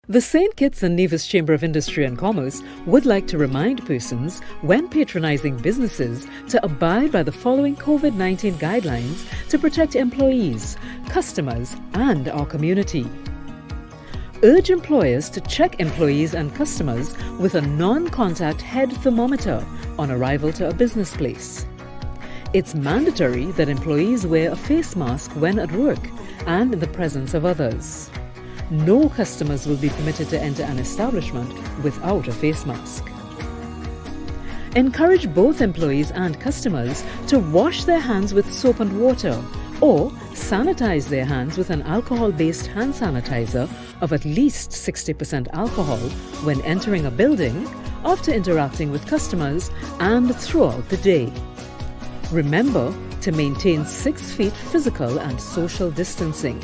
The St. Kitts and Nevis Chamber of Industry and Commerce would like to remind persons when patronizing businesses to abide by the following COVID-19 guidelines to protect employees, customers, and our community. Urge employers to check employees and customers with a non-contact head thermometer on arrival to a business place. It's mandatory that employees wear a face mask when at work and in the presence of others. No customers will be permitted to enter an establishment without a face mask. Encourage both employees and customers to wash their hands with soap and water or sanitize their hands with an alcohol-based hand sanitizer of at least 60% alcohol when entering a building, after interacting with customers, and throughout the day. Remember to maintain 6 feet physical and social distancing.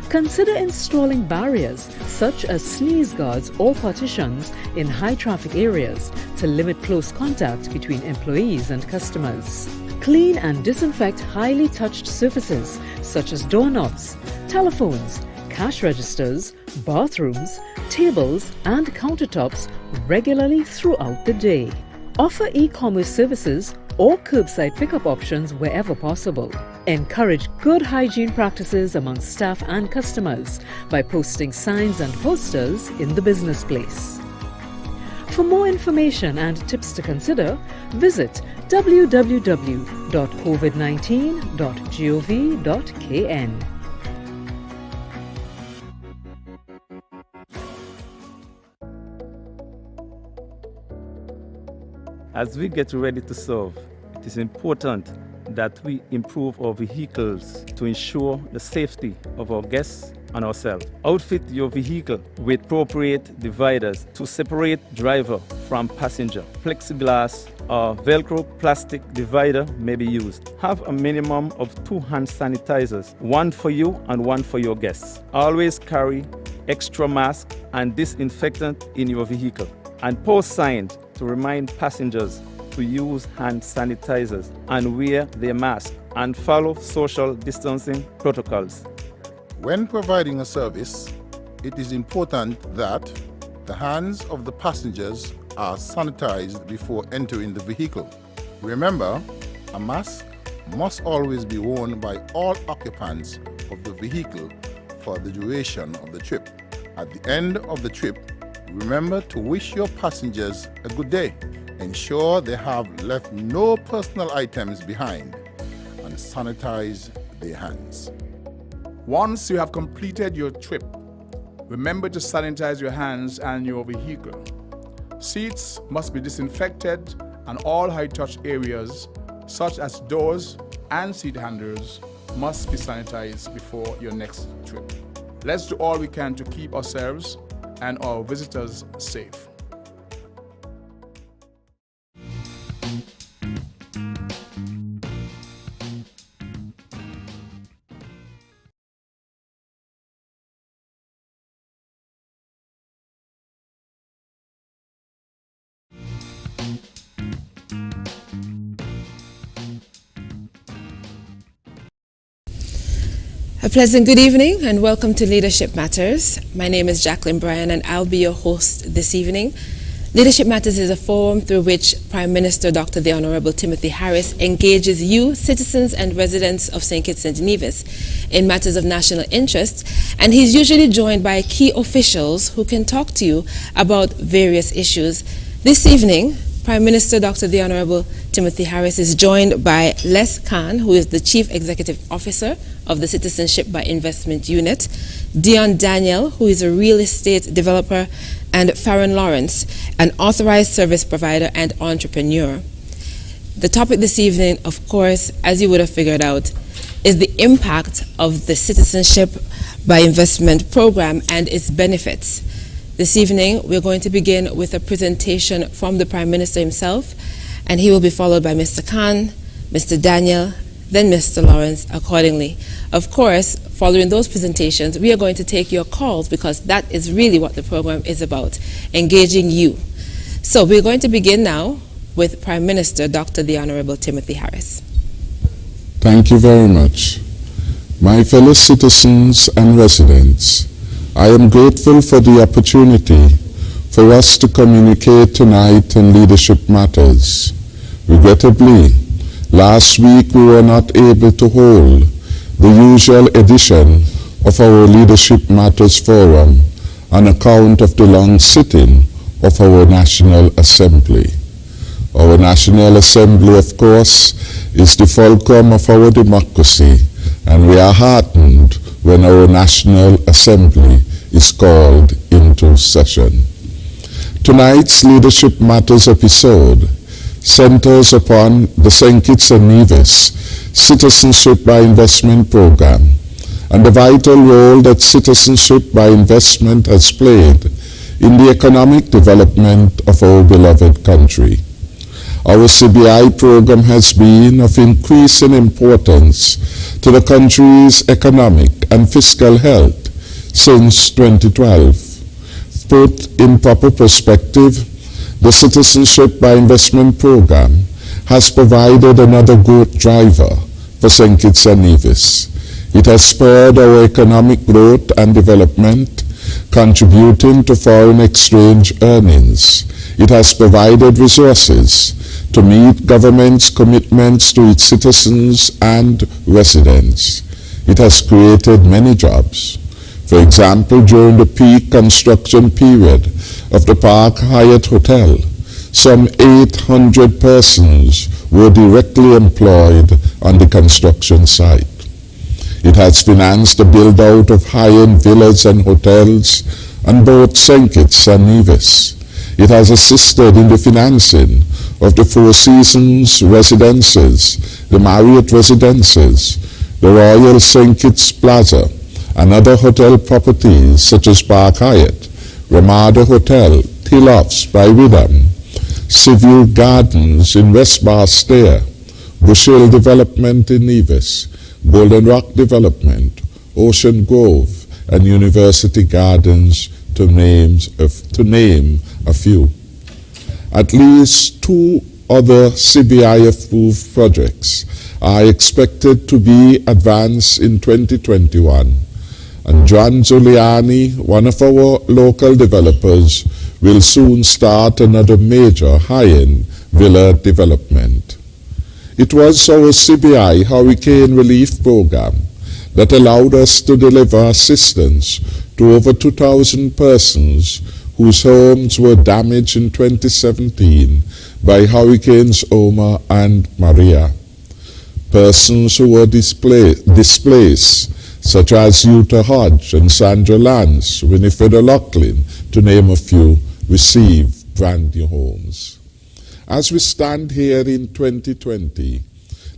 Consider installing barriers such as sneeze guards or partitions in high traffic areas to limit close contact between employees and customers. Clean and disinfect highly touched surfaces such as doorknobs, telephones, cash registers, bathrooms, tables, and countertops regularly throughout the day. Offer e-commerce services or curbside pickup options wherever possible. Encourage good hygiene practices among staff and customers by posting signs and posters in the business place. For more information and tips to consider, visit www.covid19.gov.kn. As we get ready to serve, it is important that we improve our vehicles to ensure the safety of our guests and ourselves. Outfit your vehicle with appropriate dividers to separate driver from passenger. Plexiglass or Velcro plastic divider may be used. Have a minimum of 2 hand sanitizers, one for you and one for your guests. Always carry extra mask and disinfectant in your vehicle, and post signs to remind passengers to use hand sanitizers and wear their mask and follow social distancing protocols. When providing a service, it is important that the hands of the passengers are sanitized before entering the vehicle. Remember, a mask must always be worn by all occupants of the vehicle for the duration of the trip. At the end of the trip, remember to wish your passengers a good day. Ensure they have left no personal items behind and sanitize their hands. Once you have completed your trip, remember to sanitize your hands and your vehicle. Seats must be disinfected and all high-touch areas, such as doors and seat handles, must be sanitized before your next trip. Let's do all we can to keep ourselves and our visitors safe. A pleasant good evening and welcome to Leadership Matters. My name is Jacqueline Bryan and I'll be your host this evening. Leadership Matters is a forum through which Prime Minister Dr. the Honorable Timothy Harris engages you, citizens and residents of St. Kitts and Nevis, in matters of national interest, and he's usually joined by key officials who can talk to you about various issues. This evening, Prime Minister Dr. the Honorable Timothy Harris is joined by Les Khan, who is the Chief Executive Officer of the Citizenship by Investment Unit, Dion Daniel, who is a real estate developer, and Farron Lawrence, an authorized service provider and entrepreneur. The topic this evening, of course, as you would have figured out, is the impact of the Citizenship by Investment program and its benefits. This evening, we're going to begin with a presentation from the Prime Minister himself, and he will be followed by Mr. Khan, Mr. Daniel, then Mr. Lawrence accordingly. Of course, following those presentations, we are going to take your calls because that is really what the program is about, engaging you. So we're going to begin now with Prime Minister Dr. the Honorable Timothy Harris. Thank you very much. My fellow citizens and residents, I am grateful for the opportunity for us to communicate tonight on leadership matters. Regrettably, last week we were not able to hold the usual edition of our Leadership Matters Forum on account of the long sitting of our National Assembly. Our National Assembly, of course, is the fulcrum of our democracy, and we are heartened when our National Assembly is called into session. Tonight's Leadership Matters episode centers upon the St. Kitts and Nevis Citizenship by Investment Program and the vital role that citizenship by investment has played in the economic development of our beloved country. Our CBI program has been of increasing importance to the country's economic and fiscal health since 2012. Put in proper perspective, the Citizenship by Investment Program has provided another growth driver for St. Kitts and Nevis. It has spurred our economic growth and development, contributing to foreign exchange earnings. It has provided resources to meet government's commitments to its citizens and residents. It has created many jobs. For example, during the peak construction period of the Park Hyatt Hotel, some 800 persons were directly employed on the construction site. It has financed the build-out of high-end villas and hotels on both St. Kitts and Nevis. It has assisted in the financing of the Four Seasons residences, the Marriott residences, the Royal St. Kitts Plaza, and other hotel properties such as Park Hyatt, Ramada Hotel, Tilofs by Widam, Civil Gardens in West Barstair, Bush Hill Development in Nevis, Golden Rock Development, Ocean Grove, and University Gardens, to name a few. At least 2 other CBI-approved projects are expected to be advanced in 2021, and John Giuliani, one of our local developers, will soon start another major high-end villa development. It was our CBI Hurricane Relief Program that allowed us to deliver assistance to over 2,000 persons whose homes were damaged in 2017 by Hurricanes Irma and Maria. Persons who were displaced, such as Utah Hodge and Sandra Lance, Winifred O'Loughlin, to name a few, received brand new homes. As we stand here in 2020,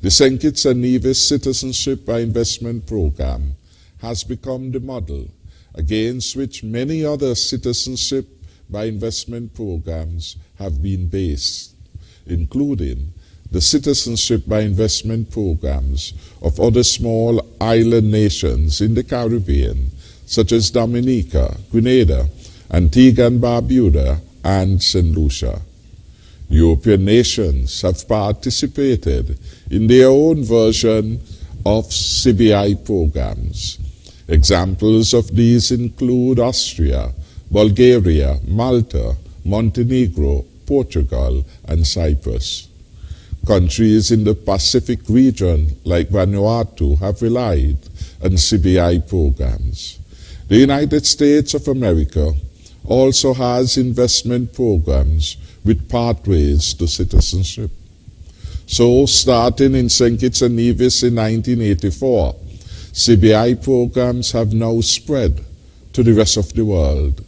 the St. Kitts and Nevis Citizenship by Investment Program has become the model against which many other citizenship by investment programs have been based, including the citizenship by investment programs of other small island nations in the Caribbean, such as Dominica, Grenada, Antigua and Barbuda, and St. Lucia. European nations have participated in their own version of CBI programs. Examples of these include Austria, Bulgaria, Malta, Montenegro, Portugal, and Cyprus. Countries in the Pacific region like Vanuatu have relied on CBI programs. The United States of America also has investment programs with pathways to citizenship. So, starting in St. Kitts and Nevis in 1984, CBI programs have now spread to the rest of the world.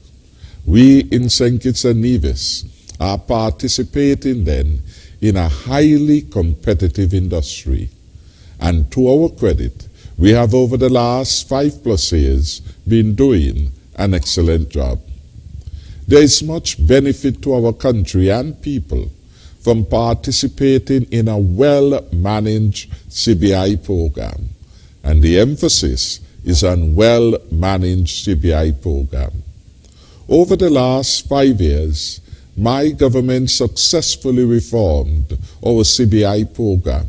We in St. Kitts and Nevis are participating then in a highly competitive industry. And to our credit, we have over the last 5+ years been doing an excellent job. There is much benefit to our country and people from participating in a well-managed CBI program, and the emphasis is on well-managed CBI program. Over the last 5 years, my government successfully reformed our CBI program.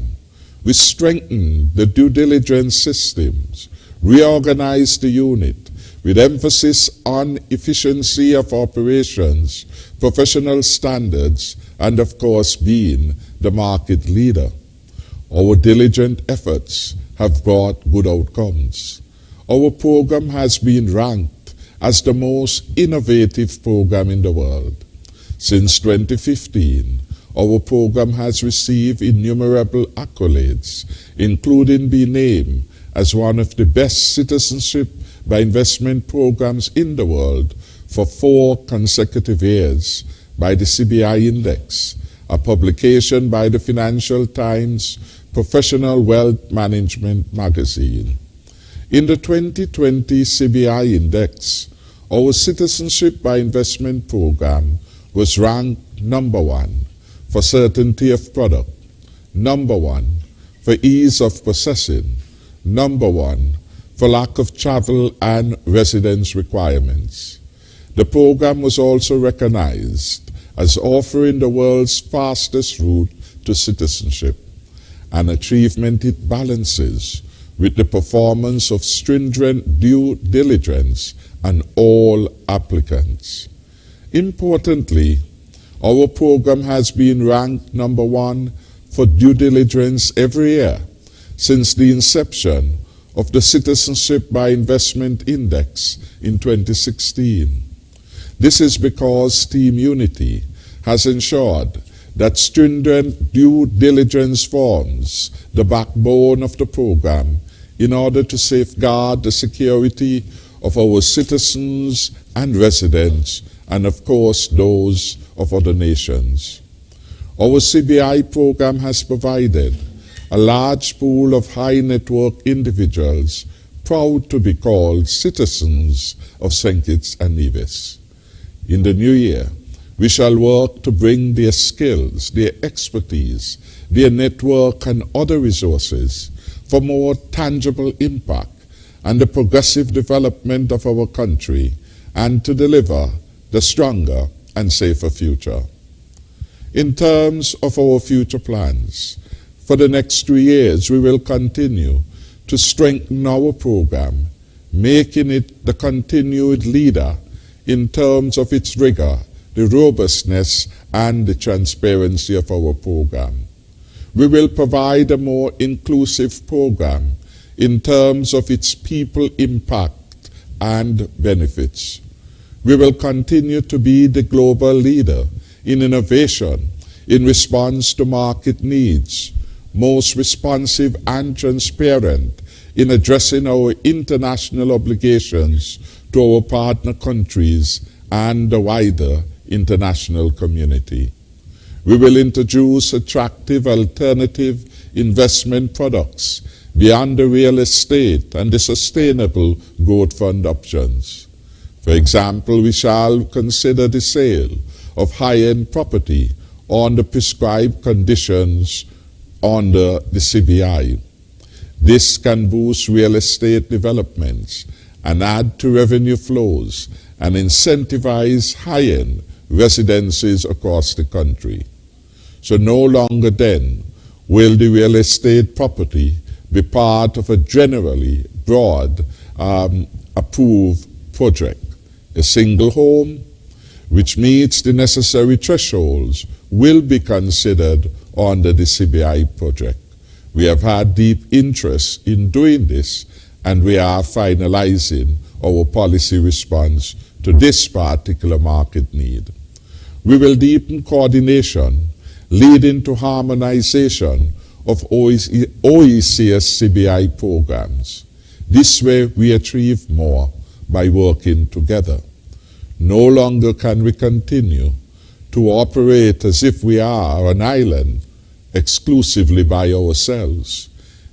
We strengthened the due diligence systems, reorganized the unit, with emphasis on efficiency of operations, professional standards, and of course being the market leader. Our diligent efforts have brought good outcomes. Our program has been ranked as the most innovative program in the world. Since 2015, our program has received innumerable accolades, including being named as one of the best citizenship by investment programs in the world for 4 consecutive years by the CBI Index, a publication by the Financial Times Professional Wealth Management magazine. In the 2020 CBI Index, our Citizenship by Investment program was ranked number 1 for certainty of product, number 1 for ease of processing, number 1 for lack of travel and residence requirements. The program was also recognized as offering the world's fastest route to citizenship, an achievement it balances with the performance of stringent due diligence on all applicants. Importantly, our program has been ranked number 1 for due diligence every year since the inception of the Citizenship by Investment Index in 2016. This is because Team Unity has ensured that stringent due diligence forms the backbone of the program in order to safeguard the security of our citizens and residents, and of course those of other nations. Our CBI program has provided a large pool of high net worth individuals proud to be called citizens of St. Kitts and Nevis. In the new year, we shall work to bring their skills, their expertise, their network and other resources for more tangible impact and the progressive development of our country, and to deliver the stronger and safer future. In terms of our future plans, for the next 3 years we will continue to strengthen our program, making it the continued leader in terms of its rigor, the robustness, and the transparency of our program. We will provide a more inclusive program in terms of its people impact and benefits. We will continue to be the global leader in innovation in response to market needs, most responsive and transparent in addressing our international obligations to our partner countries and the wider international community. We will introduce attractive alternative investment products beyond the real estate and the sustainable growth fund options. For example, we shall consider the sale of high-end property on the prescribed conditions under the CBI. This can boost real estate developments and add to revenue flows and incentivize high-end residences across the country. So no longer then will the real estate property be part of a generally broad approved project. A single home which meets the necessary thresholds will be considered under the CBI project. We have had deep interest in doing this, and we are finalizing our policy response to this particular market need. We will deepen coordination, leading to harmonization of OECS CBI programs. This way we achieve more by working together. No longer can we continue to operate as if we are an island exclusively by ourselves,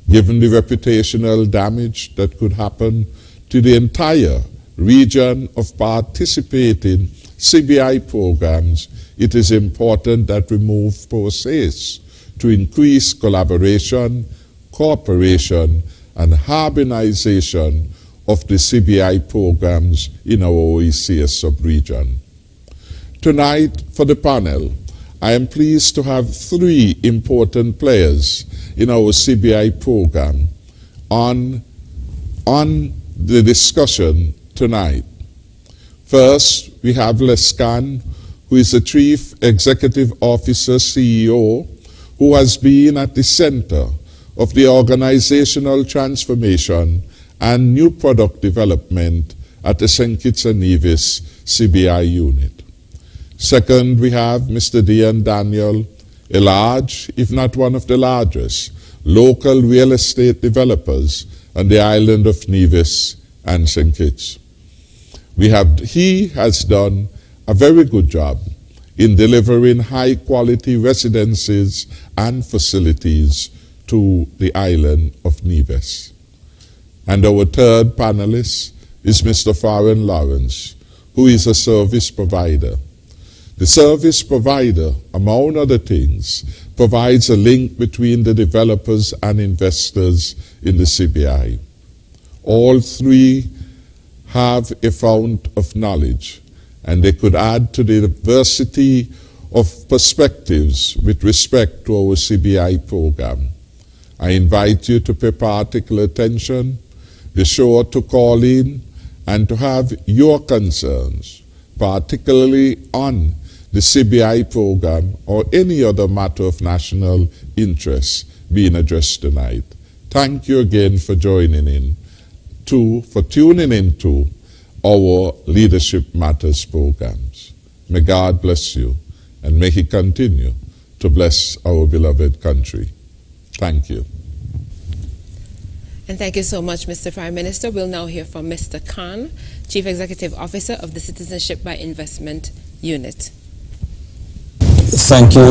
given the reputational damage that could happen to the entire region of participating CBI programs. It is important that we move process to increase collaboration, cooperation, and harmonization of the CBI programs in our OECS sub-region. Tonight, for the panel, I am pleased to have 3 important players in our CBI program on the discussion tonight. First, we have Lescan, who is the Chief Executive Officer, CEO, who has been at the center of the organizational transformation and new product development at the St. Kitts and Nevis CBI unit. Second, we have Mr. Dian Daniel, a large, if not one of the largest, local real estate developers on the island of Nevis and St. Kitts. He has done a very good job in delivering high-quality residences and facilities to the island of Nevis. And our third panelist is Mr. Farron Lawrence, who is a service provider. The service provider, among other things, provides a link between the developers and investors in the CBI. All three have a fount of knowledge, and they could add to the diversity of perspectives with respect to our CBI program. I invite you to pay particular attention, be sure to call in, and to have your concerns, particularly on the CBI program or any other matter of national interest, being addressed tonight. Thank you again for joining in, for tuning into our Leadership Matters programs. May God bless you, and may He continue to bless our beloved country. Thank you. And thank you so much, Mr. Prime Minister. We'll now hear from Mr. Khan, Chief Executive Officer of the Citizenship by Investment Unit. Thank you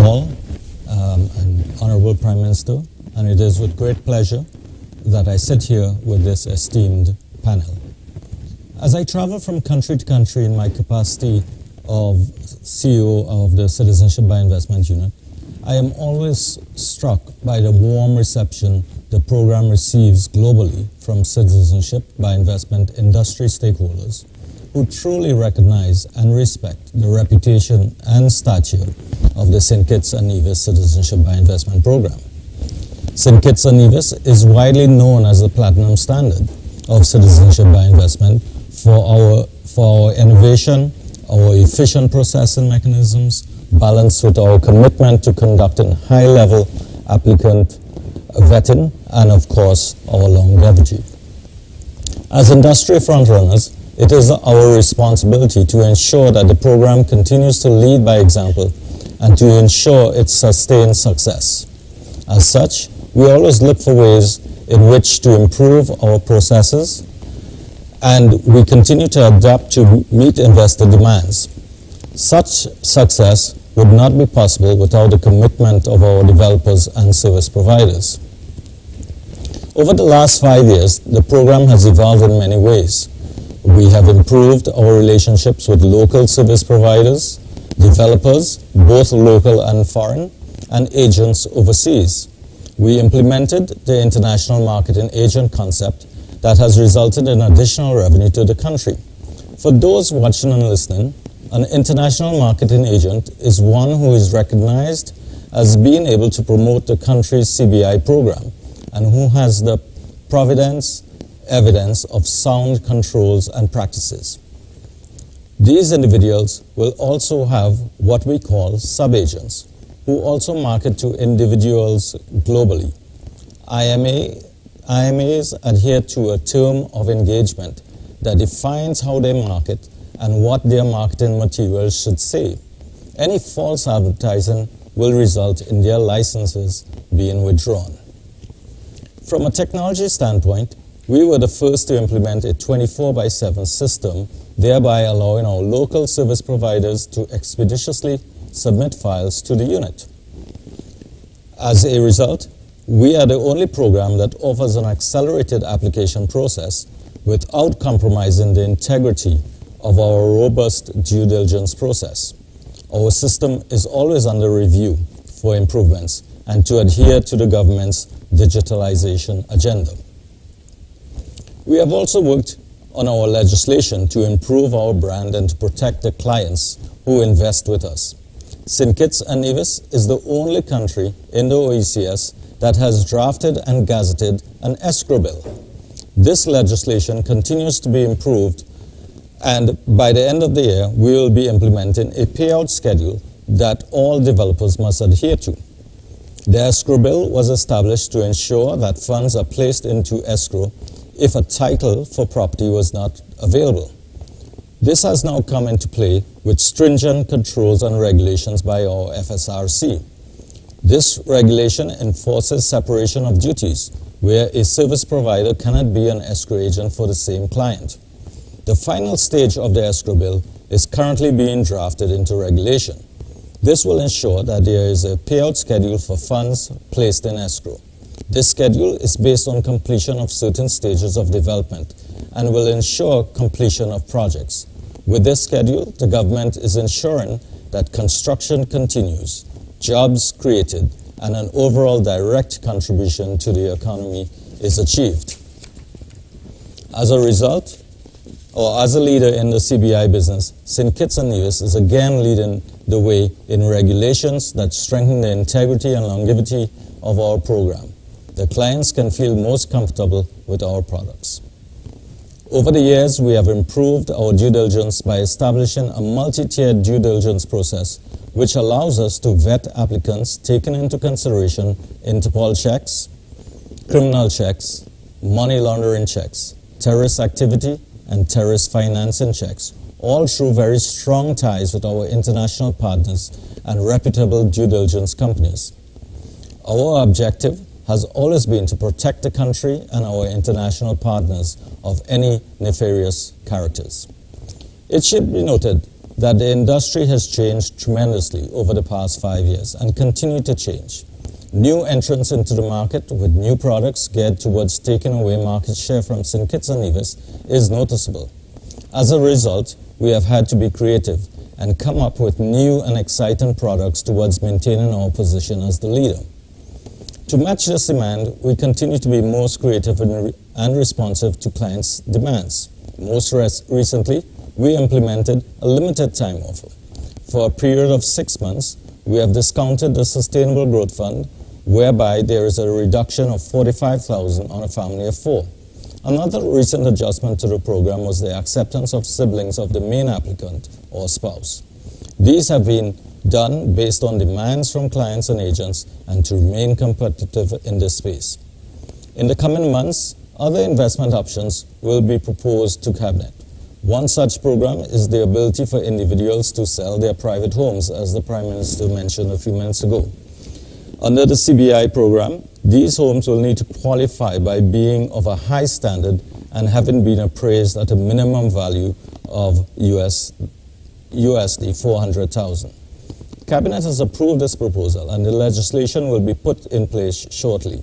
all, and Honorable Prime Minister, and it is with great pleasure that I sit here with this esteemed panel. As I travel from country to country in my capacity of CEO of the Citizenship by Investment Unit, I am always struck by the warm reception the program receives globally from citizenship by investment industry stakeholders who truly recognize and respect the reputation and stature of the St. Kitts and Nevis Citizenship by Investment program. St. Kitts and Nevis is widely known as the platinum standard of citizenship by investment for our innovation, our efficient processing mechanisms, balanced with our commitment to conducting high-level applicant vetting, and of course, our longevity. As industry frontrunners, it is our responsibility to ensure that the program continues to lead by example and to ensure its sustained success. As such, we always look for ways in which to improve our processes, and we continue to adapt to meet investor demands. Such success would not be possible without the commitment of our developers and service providers. Over the last 5 years, the program has evolved in many ways. We have improved our relationships with local service providers, developers, both local and foreign, and agents overseas. We implemented the international marketing agent concept that has resulted in additional revenue to the country. For those watching and listening, an international marketing agent is one who is recognized as being able to promote the country's CBI program and who has the evidence of sound controls and practices. These individuals will also have what we call sub-agents, who also market to individuals globally. IMAs adhere to a term of engagement that defines how they market and what their marketing materials should say. Any false advertising will result in their licenses being withdrawn. From a technology standpoint, we were the first to implement a 24/7 system, thereby allowing our local service providers to expeditiously submit files to the unit. As a result, we are the only program that offers an accelerated application process without compromising the integrity of our robust due diligence process. Our system is always under review for improvements and to adhere to the government's digitalization agenda. We have also worked on our legislation to improve our brand and to protect the clients who invest with us. St. Kitts and Nevis is the only country in the OECS that has drafted and gazetted an escrow bill. This legislation continues to be improved, and by the end of the year, we will be implementing a payout schedule that all developers must adhere to. The escrow bill was established to ensure that funds are placed into escrow if a title for property was not available. This has now come into play with stringent controls and regulations by our FSRC. This regulation enforces separation of duties, where a service provider cannot be an escrow agent for the same client. The final stage of the escrow bill is currently being drafted into regulation. This will ensure that there is a payout schedule for funds placed in escrow. This schedule is based on completion of certain stages of development and will ensure completion of projects. With this schedule, the government is ensuring that construction continues, jobs created, and an overall direct contribution to the economy is achieved. As a result, or as a leader in the CBI business, St. Kitts and Nevis is again leading the way in regulations that strengthen the integrity and longevity of our program. The clients can feel most comfortable with our products. Over the years, we have improved our due diligence by establishing a multi-tiered due diligence process which allows us to vet applicants taking into consideration Interpol checks, criminal checks, money laundering checks, terrorist activity, and terrorist financing checks, all through very strong ties with our international partners and reputable due diligence companies. Our objective has always been to protect the country and our international partners of any nefarious characters. It should be noted that the industry has changed tremendously over the past 5 years and continue to change. New entrants into the market with new products geared towards taking away market share from St. Kitts and Nevis is noticeable. As a result, we have had to be creative and come up with new and exciting products towards maintaining our position as the leader. To match this demand, we continue to be most creative and responsive to clients' demands. Most recently, we implemented a limited time offer. For a period of 6 months, we have discounted the Sustainable Growth Fund, whereby there is a reduction of $45,000 on a family of 4. Another recent adjustment to the program was the acceptance of siblings of the main applicant or spouse. These have been done based on demands from clients and agents and to remain competitive in this space. In the coming months, other investment options will be proposed to Cabinet. One such program is the ability for individuals to sell their private homes, as the Prime Minister mentioned a few minutes ago. Under the CBI program, these homes will need to qualify by being of a high standard and having been appraised at a minimum value of USD 400,000. Cabinet has approved this proposal and the legislation will be put in place shortly.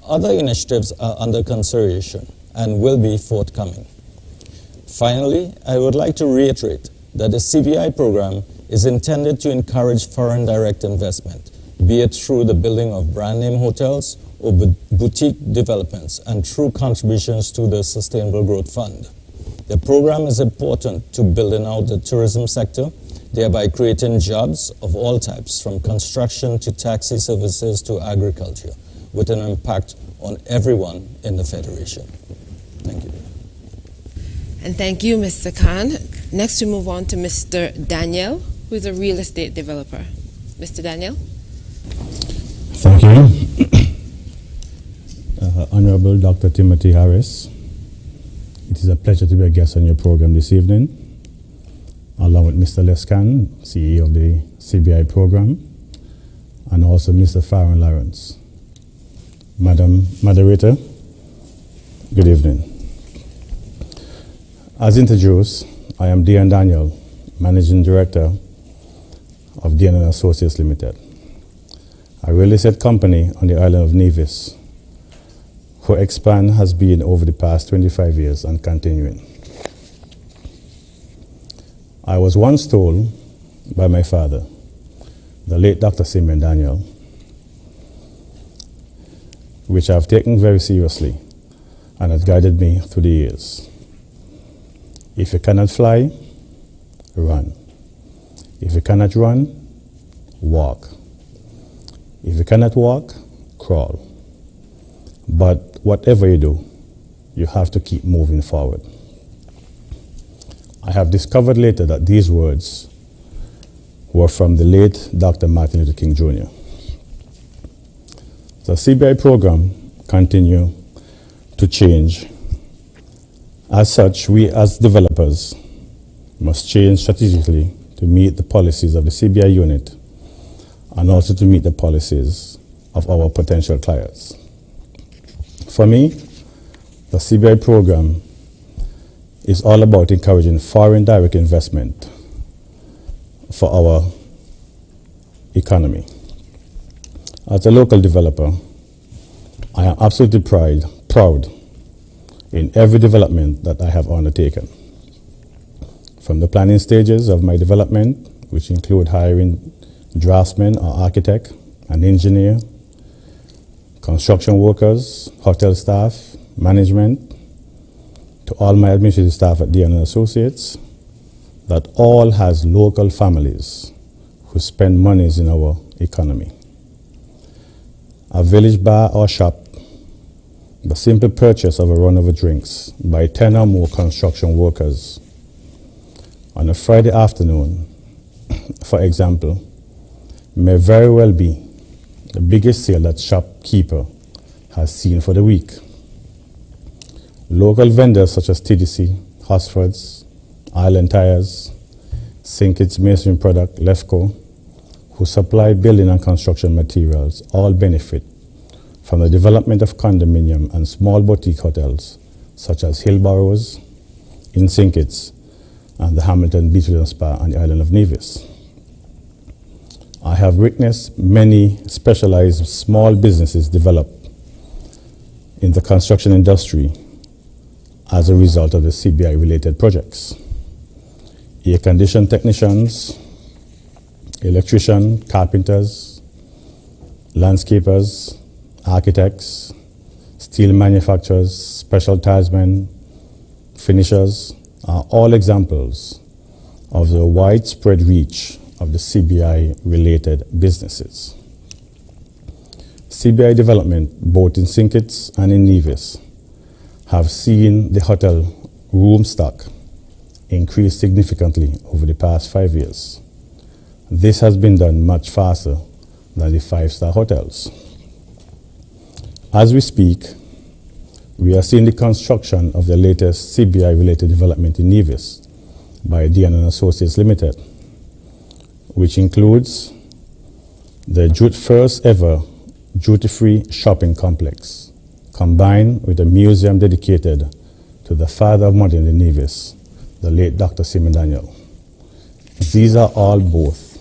Other initiatives are under consideration and will be forthcoming. Finally, I would like to reiterate that the CBI program is intended to encourage foreign direct investment, be it through the building of brand name hotels or boutique developments and through contributions to the Sustainable Growth Fund. The program is important to building out the tourism sector, thereby creating jobs of all types, from construction to taxi services to agriculture, with an impact on everyone in the Federation. Thank you. And thank you, Mr. Khan. Next, we move on to Mr. Daniel, who is a real estate developer. Mr. Daniel? Thank you. Honorable Dr. Timothy Harris, it is a pleasure to be a guest on your program this evening, along with Mr. Lescan, CEO of the CBI program, and also Mr. Farron Lawrence. Madam Moderator, good evening. As introduced, I am Dian Daniel, Managing Director of Dian & Associates Limited, a real estate company on the island of Nevis, whose expand has been over the past 25 years and continuing. I was once told by my father, the late Dr. Simeon Daniel, which I have taken very seriously and has guided me through the years. If you cannot fly, run. If you cannot run, walk. If you cannot walk, crawl. But whatever you do, you have to keep moving forward. I have discovered later that these words were from the late Dr. Martin Luther King Jr. The CBI program continue to change. As such, we as developers must change strategically to meet the policies of the CBI unit and also to meet the policies of our potential clients. For me, the CBI program is all about encouraging foreign direct investment for our economy. As a local developer, I am absolutely proud in every development that I have undertaken. From the planning stages of my development, which include hiring draftsmen or architect, an engineer, construction workers, hotel staff, management, to all my administrative staff at Dion & Associates, that all has local families who spend monies in our economy. A village bar or shop, the simple purchase of a run of drinks by 10 or more construction workers on a Friday afternoon, for example, may very well be the biggest sale that shopkeeper has seen for the week. Local vendors such as TDC, Hosfords, Island Tires, Sinkits Masonry Product, Lefco, who supply building and construction materials, all benefit from the development of condominium and small boutique hotels such as Hillboroughs, in Sinkits, and the Hamilton Beach Resort Spa on the island of Nevis. I have witnessed many specialized small businesses develop in the construction industry as a result of the CBI related projects. Air condition technicians, electrician, carpenters, landscapers, architects, steel manufacturers, special tilesmen, finishers are all examples of the widespread reach of the CBI related businesses. CBI development both in Sinkits and in Nevis have seen the hotel room stock increase significantly over the past 5 years. This has been done much faster than the 5-star hotels. As we speak, we are seeing the construction of the latest CBI-related development in Nevis by Dion & Associates Limited, which includes the first ever duty-free shopping complex, combined with a museum dedicated to the father of modern in Nevis, the late Dr. Simon Daniel. These are all both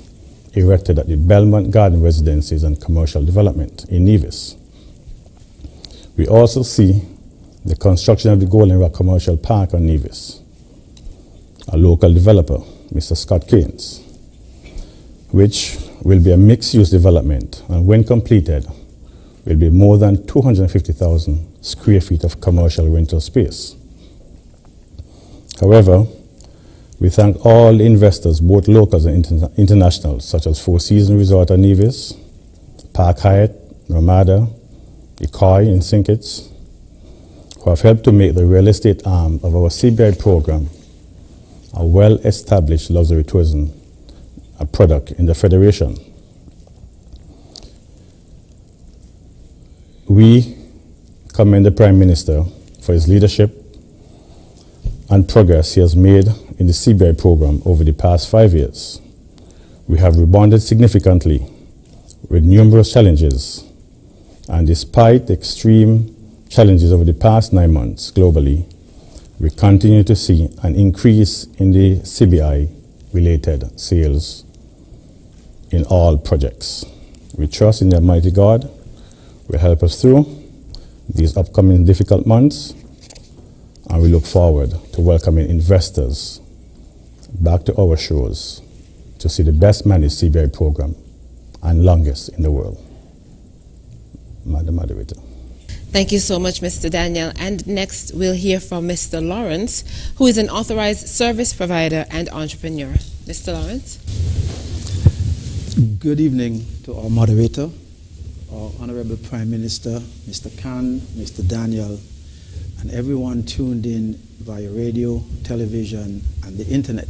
erected at the Belmont Garden Residences and Commercial Development in Nevis. We also see the construction of the Golden Rock Commercial Park on Nevis. A local developer, Mr. Scott Keynes, which will be a mixed-use development, and when completed, will be more than 250,000 square feet of commercial rental space. However, we thank all investors, both locals and internationals, such as Four Seasons Resort at Nevis, Park Hyatt, Ramada, Ikoi in Sinkits, who have helped to make the real estate arm of our CBI program a well-established luxury tourism product in the Federation. We commend the Prime Minister for his leadership and progress he has made in the CBI program over the past 5 years. We have rebounded significantly with numerous challenges, and despite the extreme challenges over the past 9 months globally, we continue to see an increase in the CBI-related sales in all projects. We trust in the Almighty God will help us through these upcoming difficult months, and we look forward to welcoming investors back to our shores to see the best managed CBI program and longest in the world. Madam Moderator. Thank you so much, Mr. Daniel. And next, we'll hear from Mr. Lawrence, who is an authorized service provider and entrepreneur. Mr. Lawrence. Good evening to our moderator, our Honorable Prime Minister, Mr. Khan, Mr. Daniel, and everyone tuned in via radio, television, and the internet.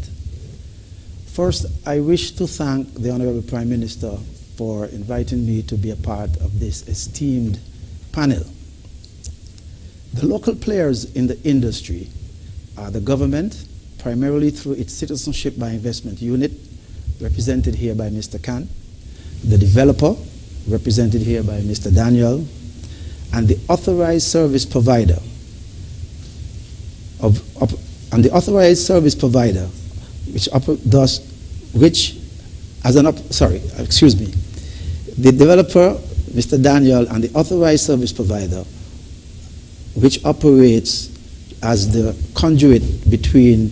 First, I wish to thank the Honorable Prime Minister for inviting me to be a part of this esteemed panel. The local players in the industry are the government, primarily through its Citizenship by Investment unit, represented here by Mr. Khan, the developer, represented here by Mr. Daniel, and the authorized service provider the developer, Mr. Daniel, and the authorized service provider, which operates as the conduit between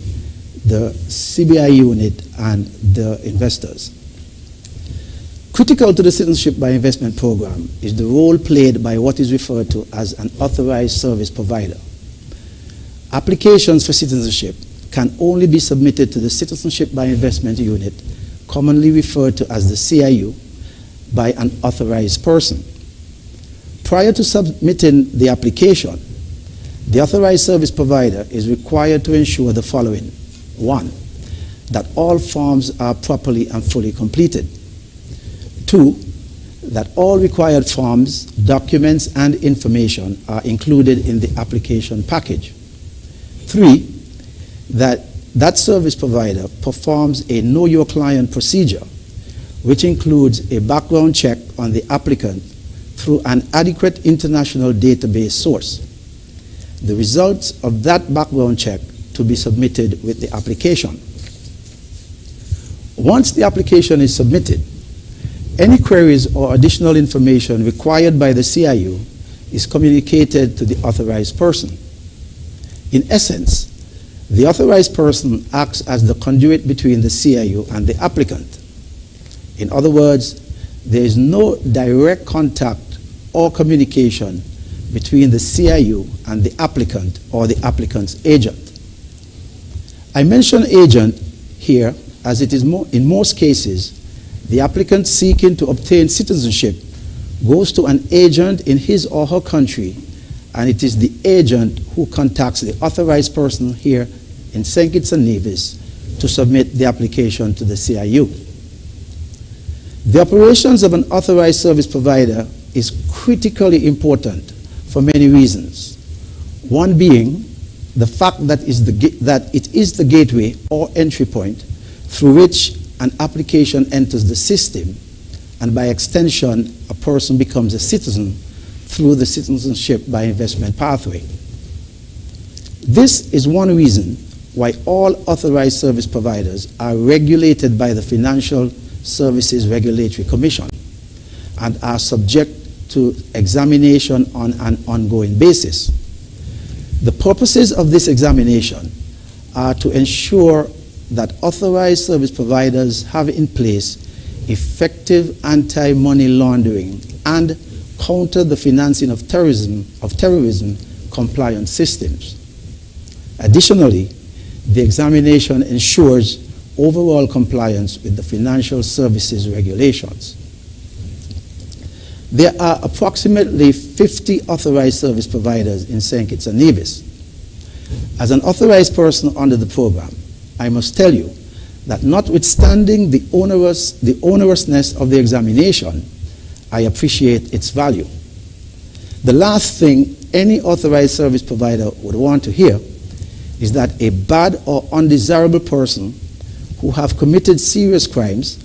the CBI unit and the investors. Critical to the Citizenship by Investment program is the role played by what is referred to as an authorized service provider. Applications for citizenship can only be submitted to the Citizenship by Investment unit, commonly referred to as the CIU, by an authorized person. Prior to submitting the application, the authorized service provider is required to ensure the following. 1, that all forms are properly and fully completed. 2, that all required forms, documents, and information are included in the application package. 3, that service provider performs a Know Your Client procedure, which includes a background check on the applicant through an adequate international database source. The results of that background check to be submitted with the application. Once the application is submitted, any queries or additional information required by the CIU is communicated to the authorized person. In essence, the authorized person acts as the conduit between the CIU and the applicant. In other words, there is no direct contact or communication between the CIU and the applicant or the applicant's agent. I mention agent here as it is in most cases, the applicant seeking to obtain citizenship goes to an agent in his or her country, and it is the agent who contacts the authorized person here in St. Kitts and Nevis to submit the application to the CIU. The operations of an authorized service provider is critically important for many reasons. One being the fact that it is the gateway or entry point through which an application enters the system, and by extension, a person becomes a citizen through the Citizenship by Investment pathway. This is one reason why all authorized service providers are regulated by the Financial Services Regulatory Commission and are subject to examination on an ongoing basis. The purposes of this examination are to ensure that authorized service providers have in place effective anti-money laundering and counter the financing of terrorism compliance systems. Additionally, the examination ensures overall compliance with the financial services regulations. There are approximately 50 authorized service providers in St. Kitts and Nevis. As an authorized person under the program, I must tell you that notwithstanding the onerousness of the examination, I appreciate its value. The last thing any authorized service provider would want to hear is that a bad or undesirable person who have committed serious crimes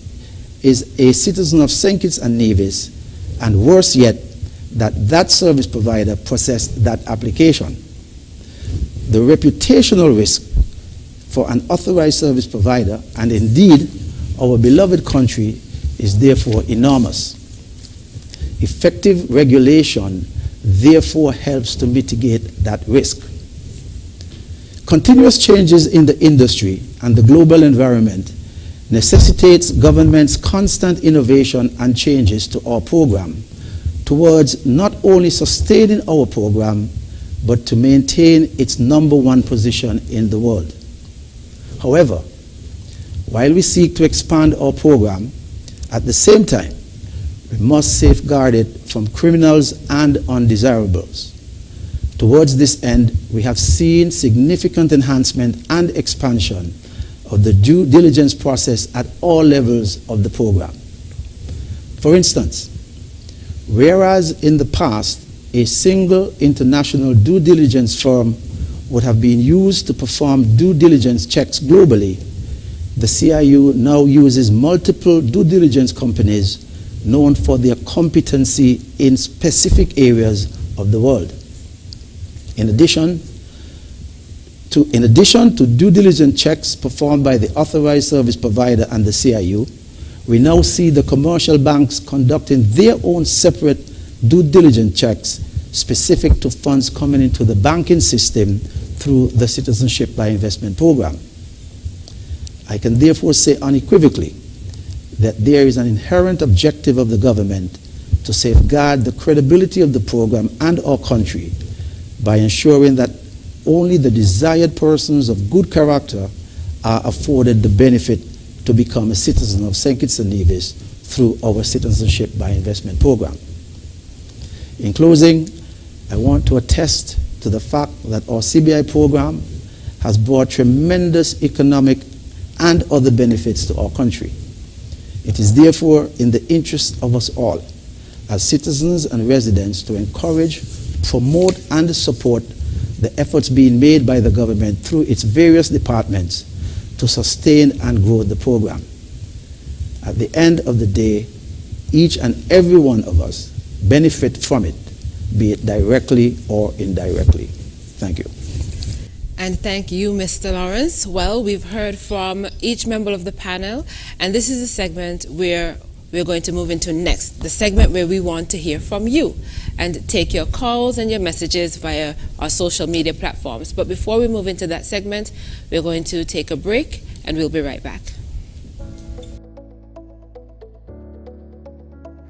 is a citizen of St. Kitts and Nevis, and worse yet, that service provider processed that application. The reputational risk for an authorized service provider, and indeed our beloved country, is therefore enormous. Effective regulation therefore helps to mitigate that risk. Continuous changes in the industry and the global environment necessitates government's constant innovation and changes to our program towards not only sustaining our program, but to maintain its #1 position in the world. However, while we seek to expand our program, at the same time, we must safeguard it from criminals and undesirables. Towards this end, we have seen significant enhancement and expansion of the due diligence process at all levels of the program. For instance, whereas in the past, a single international due diligence firm would have been used to perform due diligence checks globally, the CIU now uses multiple due diligence companies known for their competency in specific areas of the world. In addition to due diligence checks performed by the authorized service provider and the CIU, we now see the commercial banks conducting their own separate due diligence checks specific to funds coming into the banking system through the Citizenship by Investment program. I can therefore say unequivocally that there is an inherent objective of the government to safeguard the credibility of the program and our country by ensuring that only the desired persons of good character are afforded the benefit to become a citizen of St. Kitts and Nevis through our Citizenship by Investment program. In closing, I want to attest to the fact that our CBI program has brought tremendous economic and other benefits to our country. It is therefore in the interest of us all, as citizens and residents, to encourage, promote, and support the efforts being made by the government through its various departments to sustain and grow the program. At the end of the day, each and every one of us benefit from it, be it directly or indirectly. Thank you. And thank you, Mr. Lawrence. Well, we've heard from each member of the panel, and this is the segment where we're going to move into next, the segment where we want to hear from you and take your calls and your messages via our social media platforms. But before we move into that segment, we're going to take a break, and we'll be right back.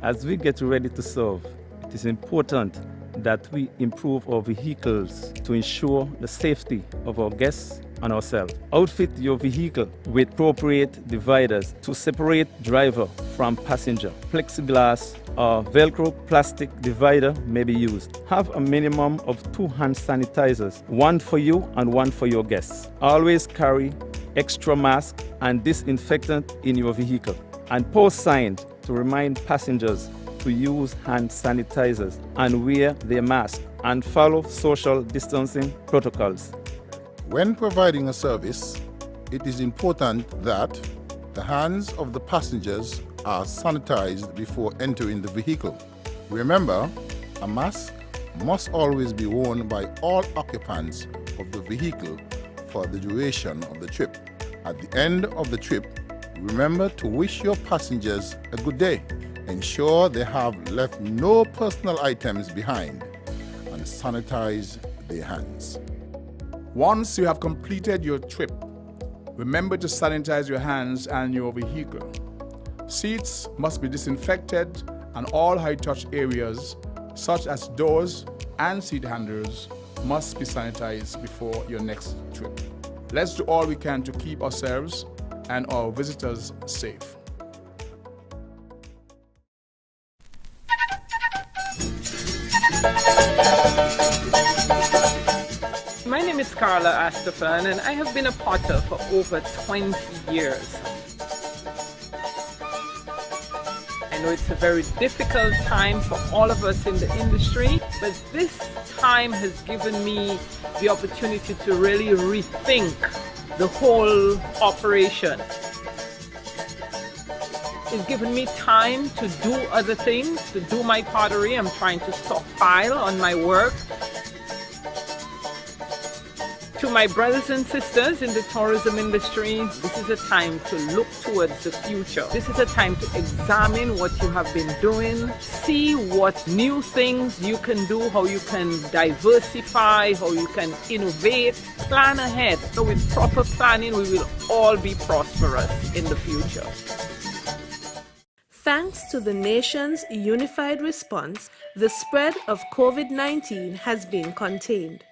As we get ready to serve, it is important that we improve our vehicles to ensure the safety of our guests and ourselves. Outfit your vehicle with appropriate dividers to separate driver from passenger. Plexiglass or Velcro plastic divider may be used. Have a minimum of 2 hand sanitizers, one for you and one for your guests. Always carry extra mask and disinfectant in your vehicle, and post signs to remind passengers to use hand sanitizers and wear their mask and follow social distancing protocols. When providing a service, it is important that the hands of the passengers are sanitized before entering the vehicle. Remember, a mask must always be worn by all occupants of the vehicle for the duration of the trip. At the end of the trip, remember to wish your passengers a good day. Ensure they have left no personal items behind and sanitize their hands. Once you have completed your trip, remember to sanitize your hands and your vehicle. Seats must be disinfected and all high-touch areas, such as doors and seat handles, must be sanitized before your next trip. Let's do all we can to keep ourselves and our visitors safe. My name is Carla Astafan, and I have been a potter for over 20 years. I know it's a very difficult time for all of us in the industry, but this time has given me the opportunity to really rethink the whole operation. It's given me time to do other things, to do my pottery. I'm trying to stockpile on my work. To my brothers and sisters in the tourism industry, this is a time to look towards the future. This is a time to examine what you have been doing, see what new things you can do, how you can diversify, how you can innovate, plan ahead. So with proper planning, we will all be prosperous in the future. Thanks to the nation's unified response, the spread of COVID-19 has been contained.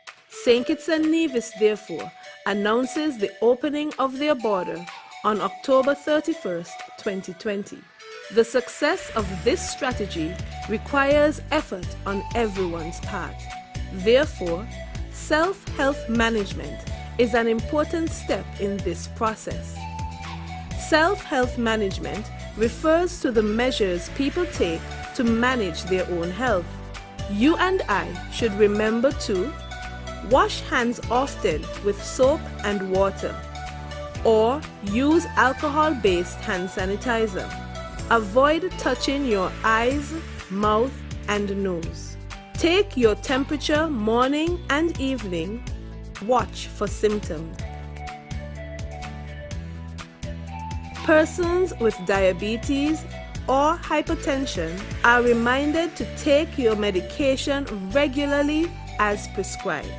St. Kitts and Nevis, therefore, announces the opening of their border on October 31st, 2020. The success of this strategy requires effort on everyone's part. Therefore, self-health management is an important step in this process. Self-health management refers to the measures people take to manage their own health. You and I should remember to wash hands often with soap and water, or use alcohol-based hand sanitizer. Avoid touching your eyes, mouth, and nose. Take your temperature morning and evening. Watch for symptoms. Persons with diabetes or hypertension are reminded to take your medication regularly as prescribed.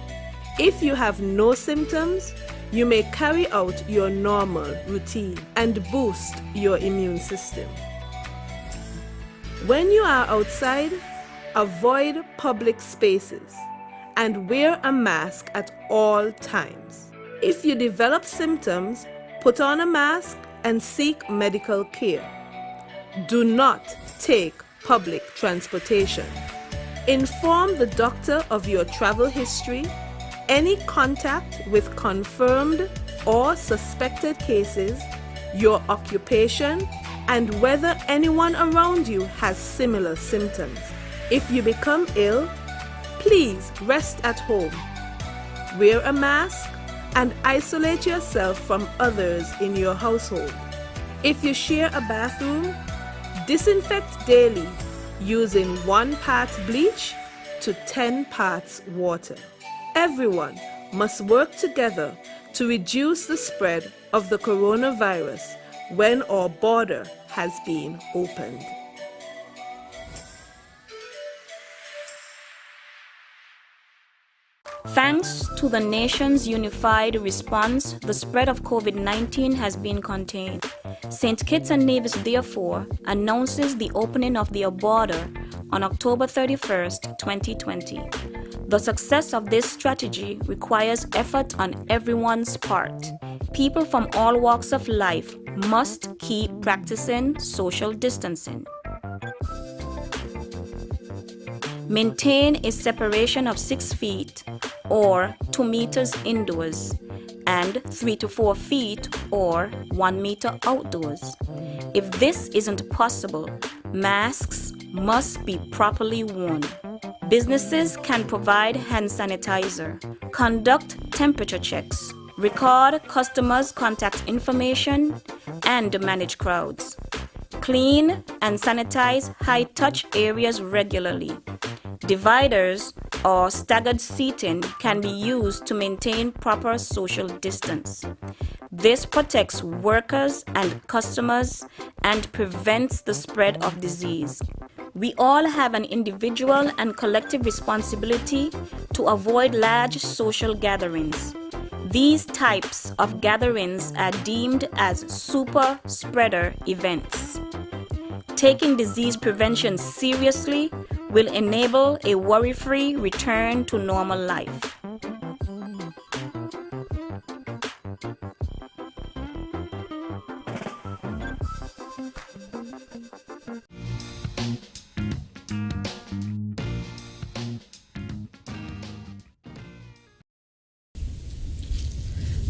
If you have no symptoms, you may carry out your normal routine and boost your immune system. When you are outside, avoid public spaces and wear a mask at all times. If you develop symptoms, put on a mask and seek medical care. Do not take public transportation. Inform the doctor of your travel history, any contact with confirmed or suspected cases, your occupation, and whether anyone around you has similar symptoms. If you become ill, please rest at home. Wear a mask and isolate yourself from others in your household. If you share a bathroom, disinfect daily using 1 part bleach to 10 parts water. Everyone must work together to reduce the spread of the coronavirus when our border has been opened. Thanks to the nation's unified response, the spread of COVID-19 has been contained. St. Kitts and Nevis, therefore, announces the opening of their border on October 31st, 2020. The success of this strategy requires effort on everyone's part. People from all walks of life must keep practicing social distancing. Maintain a separation of 6 feet or 2 meters indoors and 3 to 4 feet or 1 meter outdoors. If this isn't possible, masks must be properly worn. Businesses can provide hand sanitizer, conduct temperature checks, record customers' contact information, and manage crowds. Clean and sanitize high-touch areas regularly. Dividers or staggered seating can be used to maintain proper social distance. This protects workers and customers and prevents the spread of disease. We all have an individual and collective responsibility to avoid large social gatherings. These types of gatherings are deemed as super spreader events. Taking disease prevention seriously will enable a worry-free return to normal life.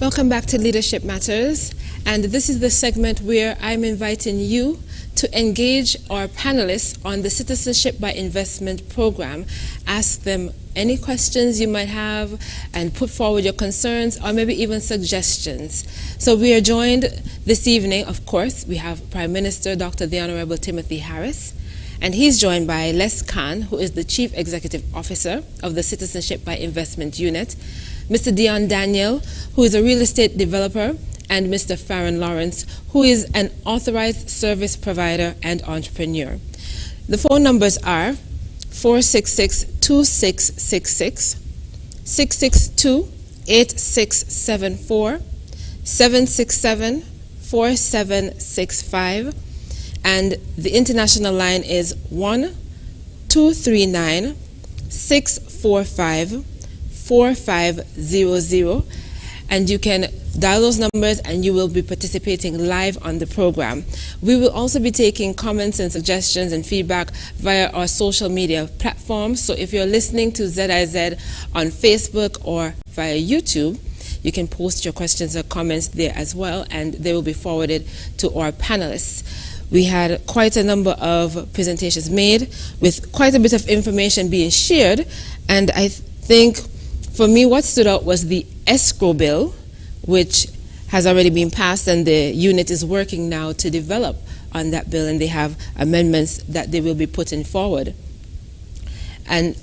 Welcome back to Leadership Matters, and this is the segment where I'm inviting you to engage our panelists on the Citizenship by Investment program. Ask them any questions you might have and put forward your concerns or maybe even suggestions. So we are joined this evening, of course, we have Prime Minister Dr. the Honorable Timothy Harris, and he's joined by Les Khan, who is the Chief Executive Officer of the Citizenship by Investment Unit, Mr. Dion Daniel, who is a real estate developer, and Mr. Farron Lawrence, who is an authorized service provider and entrepreneur. The phone numbers are 466-2666, 662-8674, 767-4765, and the international line is 1-239-645-4500. and you can dial those numbers and you will be participating live on the program. We will also be taking comments and suggestions and feedback via our social media platforms. So if you're listening to ZIZ on Facebook or via YouTube, you can post your questions or comments there as well, and they will be forwarded to our panelists. We had quite a number of presentations made with quite a bit of information being shared, and I think for me what stood out was the escrow bill, which has already been passed, and the unit is working now to develop on that bill, and they have amendments that they will be putting forward. And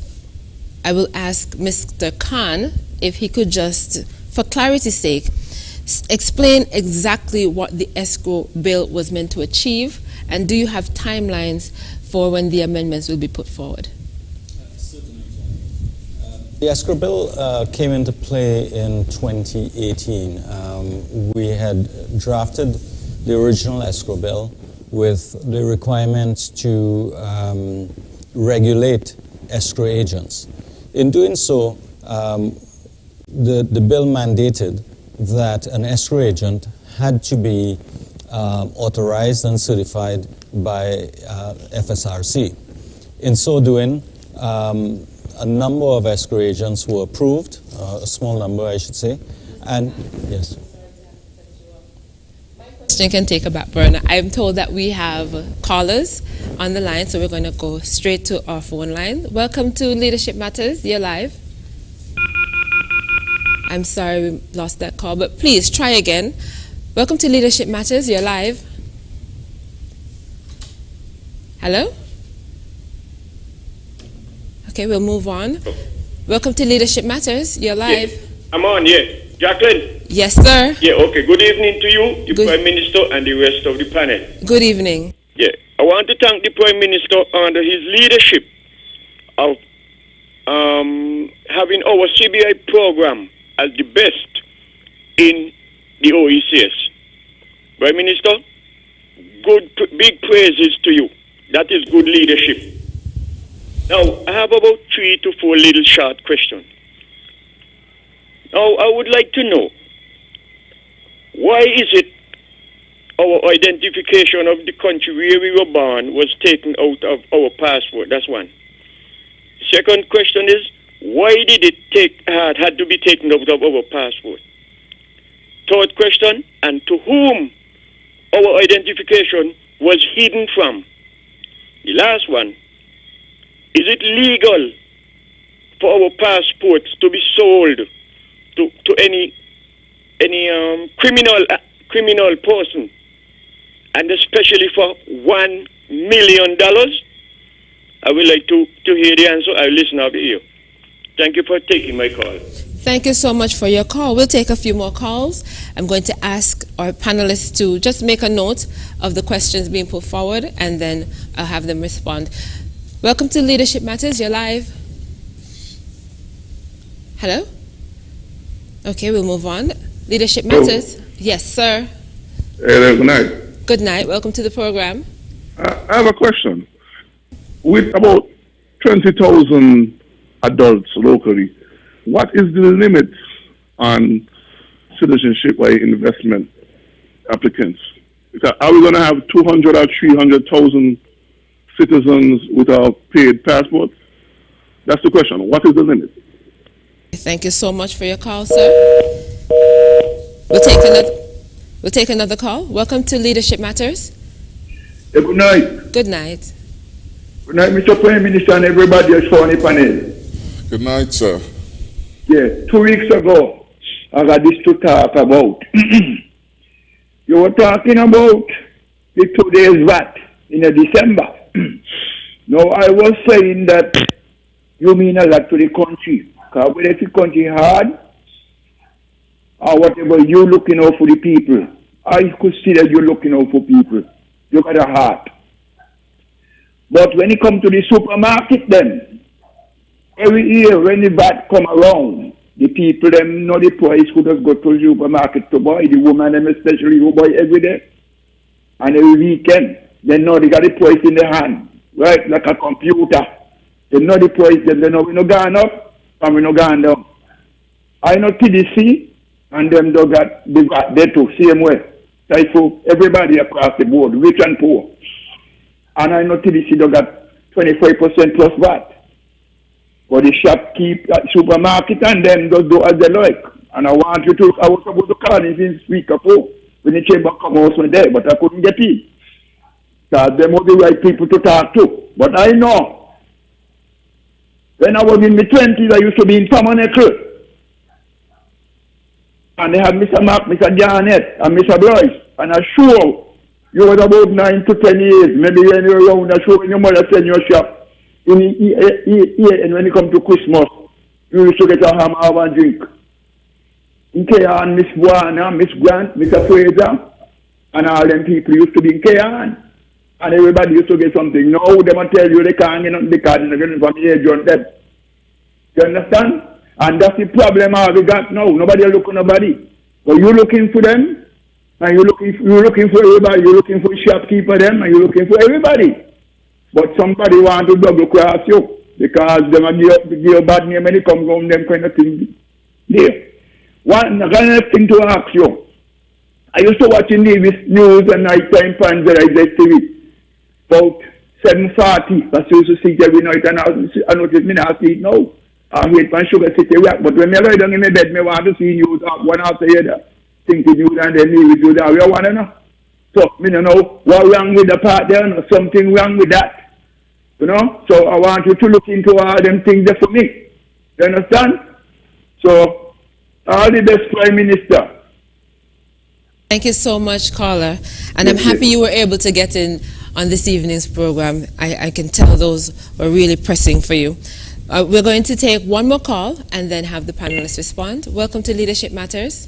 I will ask Mr. Khan if he could just, for clarity's sake, explain exactly what the escrow bill was meant to achieve, and do you have timelines for when the amendments will be put forward? The escrow bill came into play in 2018. We had drafted the original escrow bill with the requirement to regulate escrow agents. In doing so, the bill mandated that an escrow agent had to be authorized and certified by FSRC. In so doing, a number of escrow agents were approved, a small number I should say, and yes. You can take a back burner. I'm told that we have callers on the line, so we're going to go straight to our phone line. Welcome to Leadership Matters. You're live. I'm sorry we lost that call, but please try again. Welcome to Leadership Matters. You're live. Hello? Okay, we'll move on. Welcome to Leadership Matters. You're live. Yes, I'm on, yeah. Jacqueline? Yes, sir. Yeah, okay. Good evening to you, the Prime Minister, and the rest of the panel. Good evening. Yeah, I want to thank the Prime Minister under his leadership of having our CBI program as the best in the OECS. Prime Minister, big praises to you. That is good leadership. Now, I have about 3 to 4 little short questions. Now, I would like to know, why is it our identification of the country where we were born was taken out of our passport? That's one. Second question is, why did it had to be taken out of our passport? Third question, and to whom our identification was hidden from? The last one, is it legal for our passports to be sold to any criminal person, and especially for $1 million? I would like to hear the answer. I'll listen over here. Thank you for taking my call. Thank you so much for your call. We'll take a few more calls. I'm going to ask our panelists to just make a note of the questions being put forward, and then I'll have them respond. Welcome to Leadership Matters. You're live. Hello? Okay, we'll move on. Leadership Matters. Yes, sir. Good night. Good night. Welcome to the program. I have a question. With about 20,000 adults locally, what is the limit on citizenship by investment applicants? Are we going to have 200 or 300,000 citizens without paid passports? That's the question. What is the limit? Thank you so much for your call, sir. We'll take another call. Welcome to Leadership Matters. Yeah, good night. Good night. Good night, Mr. Prime Minister, and everybody else on the panel. Good night, sir. Yeah, 2 weeks ago, I got this to talk about. You were talking about the 2 days VAT in December. Now, I was saying that you mean a lot to the country. Because when the country hard, or whatever, you looking out for the people. I could see that you're looking out for people. You got a heart. But when it comes to the supermarket, then, every year when the VAT come around, the people, them know the price could just go to the supermarket to buy. The woman, them especially, who buy every day. And every weekend, they know they got the price in their hand, right? Like a computer. They know the price, then they know we no gone up and we no gone down. I know TDC And them dog got the VAT there too, same way. Like for everybody across the board, rich and poor. And I know TDC dog got 25% plus VAT. But the shopkeep at supermarket and them just do as they like. And I was supposed to call in this week or four when the chamber come out from there, but I couldn't get in. So them were the right people to talk to. But I know, when I was in my 20s, I used to be in Tabernacle. And they had Mr. Mark, Mr. Janet, and Mr. Bryce. And I'm sure you was about 9 to 10 years, maybe when you're around, I'm sure when your mother sent your shop. And when it come to Christmas, you used to get a hammer and drink. In Kayan, Miss Buana, Miss Grant, Mr. Fraser, and all them people used to be in Kayan. And everybody used to get something. Now they will tell you they can't get nothing because they're getting from the age on them. You understand? And that's the problem we got now. Nobody look at nobody. But you're looking for them, and you're looking for everybody. You're looking for shopkeeper them, and you're looking for everybody. But somebody want to double cross you because they will give you a bad name when they come home, them kind of thing. There. One other thing to ask you. I used to watch in News and Nighttime Panzerize TV about 7:40. I used to see it every night, and I noticed me not see it now. I hate my Sugar City Rock, but when I lie down in my bed, I want to see news up one after the other. Think the news and then leave it to that. We want to know. So, I don't know what wrong with the part there, or something wrong with that. You know? So, I want you to look into all them things there for me. You understand? So, all the best, Prime Minister. Thank you so much, caller. And I'm happy you were able to get in on this evening's program. I can tell those were really pressing for you. We're going to take one more call and then have the panelists respond. Welcome to Leadership Matters.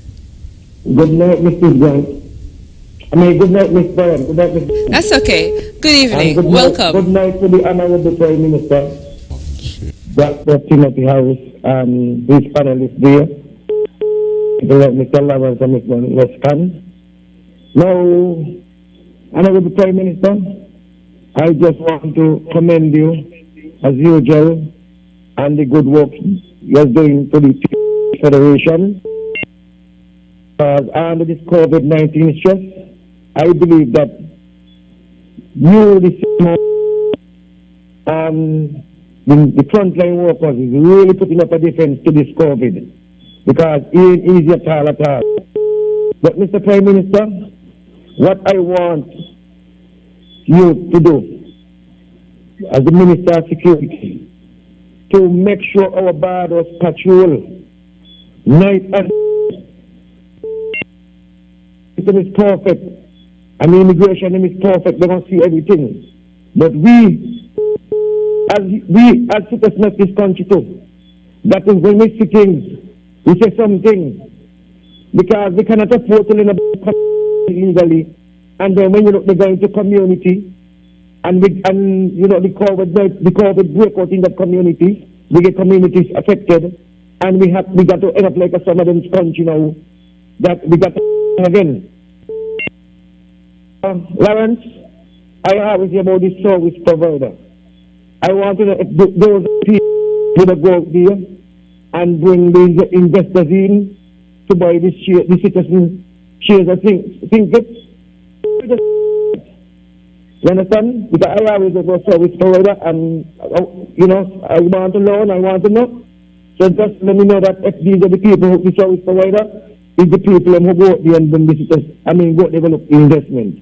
Good night, Mr. Grant. Good night, Ms. Brian. Good night, Ms. That's okay. Good evening. Welcome. Good night to the Honorable Prime Minister, Dr. Timothy Harris, and these panelists there. Good night, Mr. Lawrence and Mr. Lescan. Now, Honorable Prime Minister, I just want to commend you, as usual, and the good work you're doing to the Federation. Under this COVID-19 stress, I believe that you, the frontline workers, is really putting up a defense to this COVID, because it ain't easy at all. But Mr. Prime Minister, what I want you to do, as the Minister of Security, to make sure our borders patrol night and day is perfect, and the immigration is perfect. They don't see everything, but we as citizens of this country too, that is when we see things, we say something, because we cannot afford to live illegally. And then when you look, they go into community, and you know the COVID breakout in that community, we get communities affected, and we got to end up like some of them country now, that we got to again. Lawrence, I always hear about this service provider. I want to know if those people would go out there and bring the investors in to buy this citizen shares. I think it's. You understand? Because I always go service provider, and you know, I want to learn, I want to know. So just let me know that if these are the people who the service provider is the people who go out there and bring visitors, go develop the investment.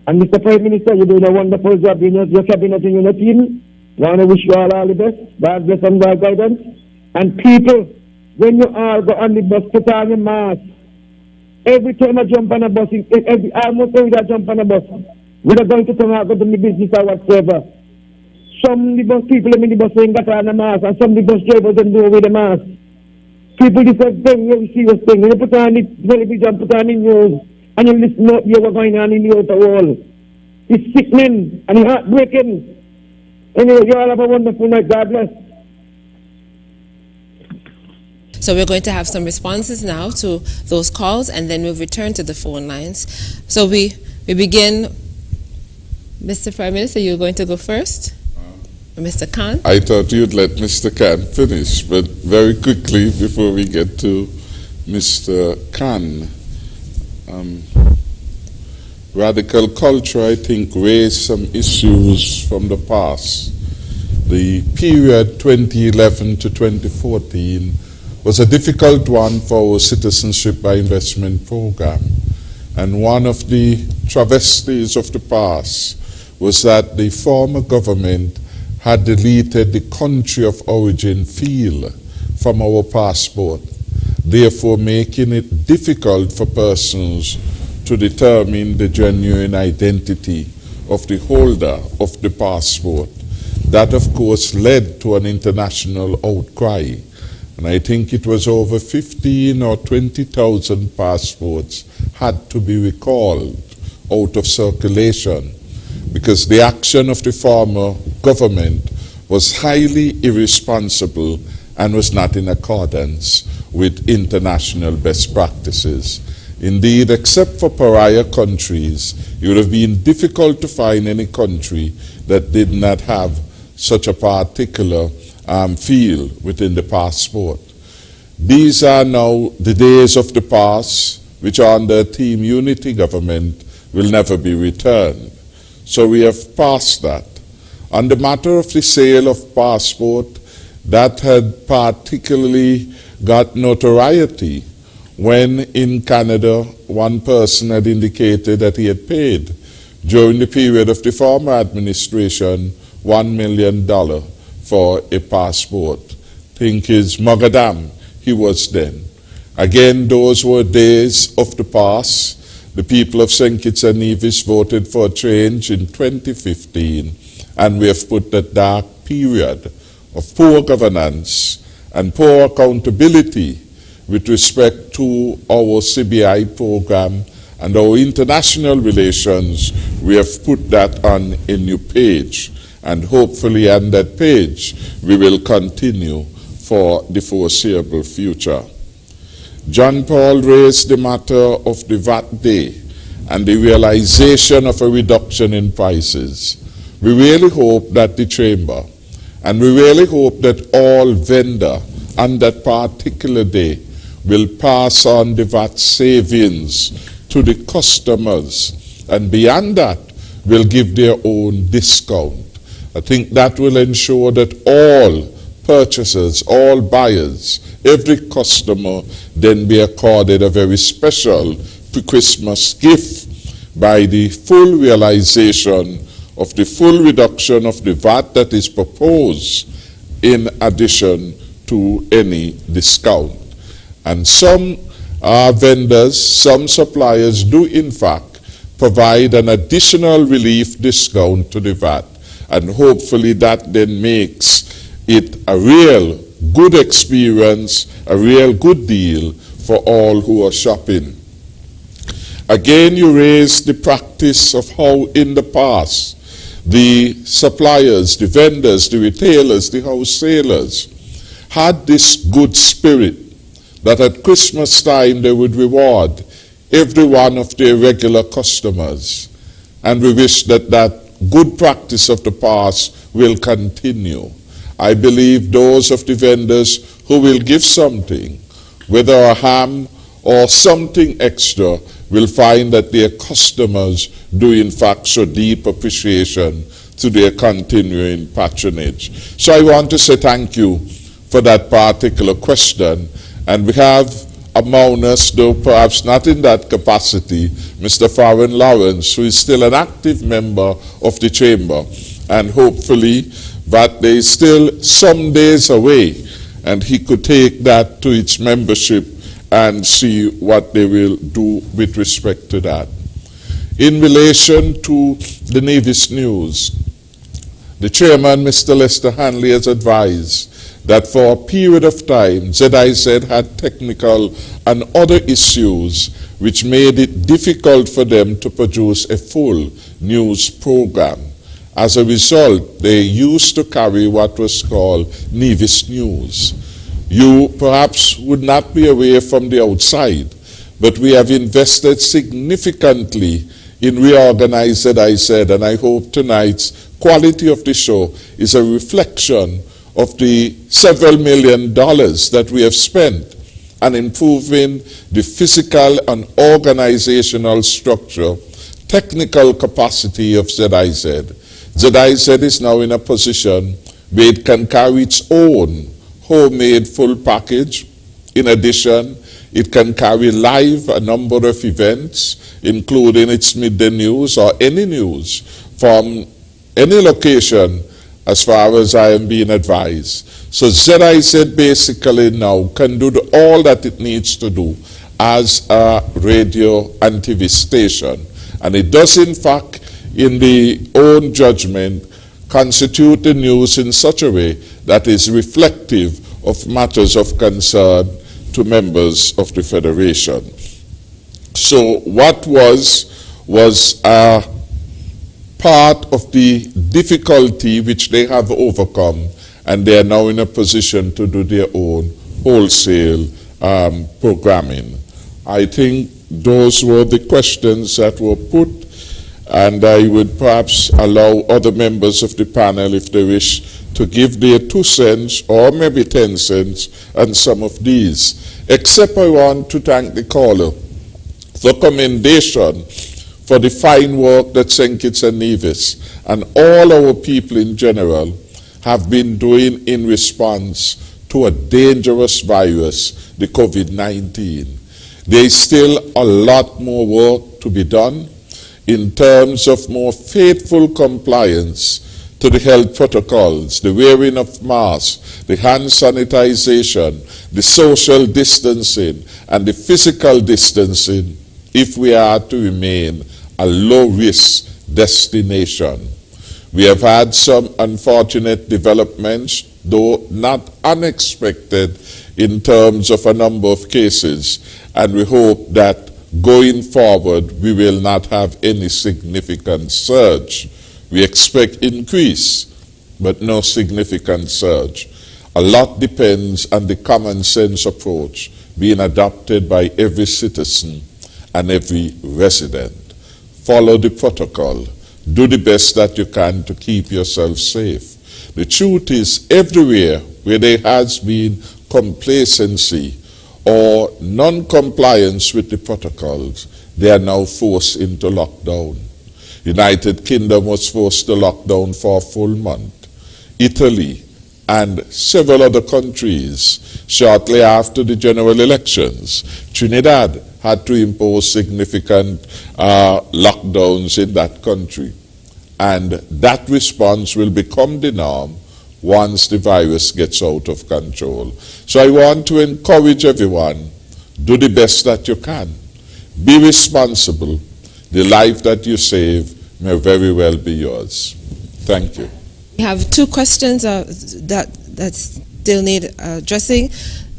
And Mr. Prime Minister, you're doing a wonderful job in your cabinet and your team. I want to wish you all the best. God bless and God guidance. And people, when you all go on the bus, put on your mask. Every time I jump on a bus, almost every time I jump on a bus, we're going to come out to the business or whatsoever. Some of the bus people in the bus ain't got on a mask, and some of the bus drivers don't do with the mask. People different thing, very serious thing. When you put on the television, put on the news, and you listen up, you what's going on in the outer world. It's sickening and it's heartbreaking. Anyway, you all have a wonderful night. God bless. So we're going to have some responses now to those calls, and then we'll return to the phone lines. So we begin. Mr. Prime Minister, you're going to go first? Mr. Khan? I thought you'd let Mr. Khan finish, but very quickly before we get to Mr. Khan. Radical culture, I think, raised some issues from the past. The period 2011 to 2014 was a difficult one for our Citizenship by Investment program. And one of the travesties of the past was that the former government had deleted the country of origin field from our passport, therefore making it difficult for persons to determine the genuine identity of the holder of the passport. That, of course, led to an international outcry. And I think it was over 15 or 20,000 passports had to be recalled out of circulation because the action of the former government was highly irresponsible and was not in accordance with international best practices. Indeed, except for pariah countries, it would have been difficult to find any country that did not have such a particular field within the passport. These are now the days of the past, which under Team Unity government will never be returned. So we have passed that. On the matter of the sale of passport, that had particularly got notoriety when in Canada one person had indicated that he had paid during the period of the former administration $1 million for a passport. Think his Mogadam he was then. Again, those were days of the past. The people of St. Kitts and Nevis voted for a change in 2015, and we have put that dark period of poor governance and poor accountability with respect to our CBI program and our international relations. We have put that on a new page, and hopefully on that page we will continue for the foreseeable future. John Paul raised the matter of the VAT day and the realization of a reduction in prices. We really hope that the Chamber, and we really hope that all vendors on that particular day will pass on the VAT savings to the customers, and beyond that will give their own discount. I think that will ensure that all purchasers, all buyers, every customer then be accorded a very special pre-Christmas gift by the full realization of the full reduction of the VAT that is proposed in addition to any discount. And some vendors, some suppliers do in fact provide an additional relief discount to the VAT, and hopefully that then makes it a real good experience, a real good deal for all who are shopping. Again, you raise the practice of how in the past the suppliers, the vendors, the retailers, the wholesalers had this good spirit that at Christmas time they would reward every one of their regular customers. And we wish that that good practice of the past will continue. I believe those of the vendors who will give something, whether a ham or something extra, will find that their customers do in fact show deep appreciation to their continuing patronage. So I want to say thank you for that particular question. And we have among us, though perhaps not in that capacity, Mr. Farron Lawrence, who is still an active member of the Chamber. And hopefully that day is still some days away, and he could take that to its membership and see what they will do with respect to that. In relation to the Nevis News, the chairman, Mr. Lester Hanley, has advised that for a period of time, ZIZ had technical and other issues which made it difficult for them to produce a full news program. As a result, they used to carry what was called Nevis News. You perhaps would not be aware from the outside, but we have invested significantly in reorganizing ZIZ, and I hope tonight's quality of the show is a reflection of the several $1 million that we have spent and improving the physical and organizational structure, technical capacity of ZIZ. ZIZ is now in a position where it can carry its own homemade full package. In addition, it can carry live a number of events, including its midday news or any news from any location as far as I am being advised. So ZIZ basically now can do all that it needs to do as a radio and TV station. And it does, in fact, in the own judgment, constitute the news in such a way that is reflective of matters of concern to members of the Federation. So what was a part of the difficulty which they have overcome, and they are now in a position to do their own wholesale programming. I think those were the questions that were put, and I would perhaps allow other members of the panel, if they wish, to give their 2 cents or maybe 10 cents on some of these. Except I want to thank the caller for commendation for the fine work that St. Kitts and Nevis and all our people in general have been doing in response to a dangerous virus, the COVID-19. There is still a lot more work to be done in terms of more faithful compliance to the health protocols, the wearing of masks, the hand sanitization, the social distancing, and the physical distancing if we are to remain a low-risk destination. We have had some unfortunate developments, though not unexpected in terms of a number of cases, and we hope that going forward we will not have any significant surge. We expect increase, but no significant surge. A lot depends on the common sense approach being adopted by every citizen and every resident. Follow the protocol. Do the best that you can to keep yourself safe. The truth is, everywhere where there has been complacency or non-compliance with the protocols, they are now forced into lockdown. United Kingdom was forced to lock down for a full month. Italy and several other countries shortly after the general elections. Trinidad had to impose significant lockdowns in that country. And that response will become the norm once the virus gets out of control. So I want to encourage everyone, do the best that you can. Be responsible. The life that you save may very well be yours. Thank you. We have 2 questions that still need addressing.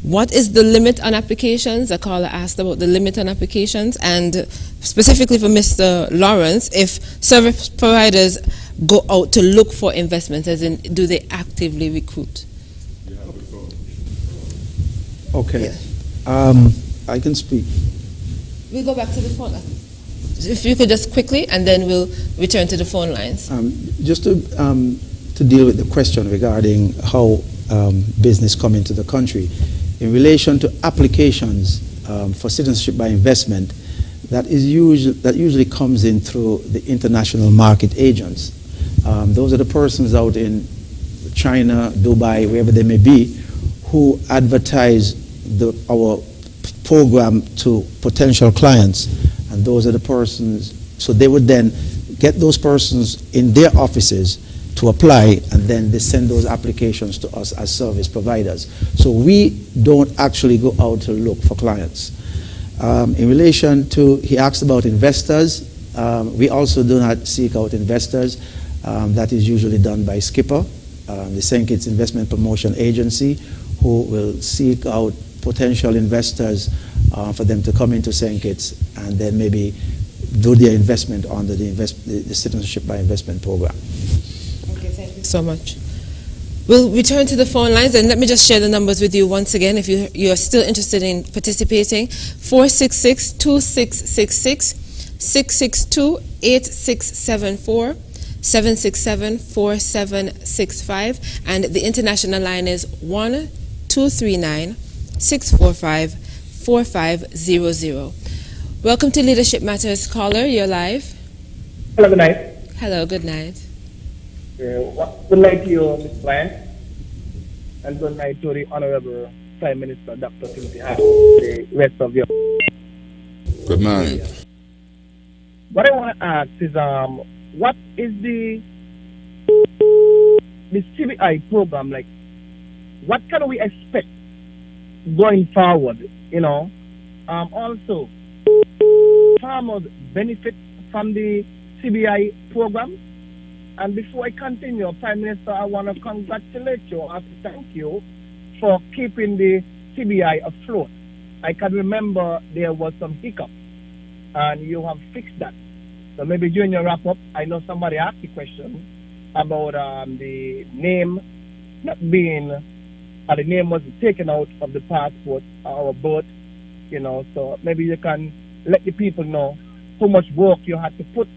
What is the limit on applications? A caller asked about the limit on applications, and specifically for Mr. Lawrence, if service providers go out to look for investments, as in, do they actively recruit? Okay. I can speak. We'll go back to the phone. If you could just quickly, and then we'll return to the phone lines. Just to deal with the question regarding how business come into the country. In relation to applications for citizenship by investment, that usually comes in through the international market agents. Those are the persons out in China, Dubai, wherever they may be, who advertise our program to potential clients. And those are the persons, so they would then get those persons in their offices to apply, and then they send those applications to us as service providers. So we don't actually go out to look for clients. In relation to, he asked about investors, we also do not seek out investors. That is usually done by Skipper, the St. Kitts Investment Promotion Agency, who will seek out potential investors for them to come into St. Kitts and then maybe do their investment under the Citizenship by Investment Program. Okay, thank you so much. We'll return to the phone lines, and let me just share the numbers with you once again if you are still interested in participating. 466-2666, 662-8674, 767-4765, and the international line is 1-239-645 4500. Welcome to Leadership Matters. Caller, you're live. Hello, good night. Hello, good night. Good night to you, Ms. Bryant, and good night to the Honorable Prime Minister, Dr. Timothy Harris, the rest of you. Good night. What I want to ask is, what is the CBI program like? What can we expect going forward? Also, farmers benefit from the CBI program. And before I continue, Prime Minister, I want to congratulate you and thank you for keeping the CBI afloat. I can remember there was some hiccup, and you have fixed that. So maybe during your wrap-up, I know somebody asked the question about the name not being, the name was taken out of the passport or birth, so maybe you can let the people know how much work you had to put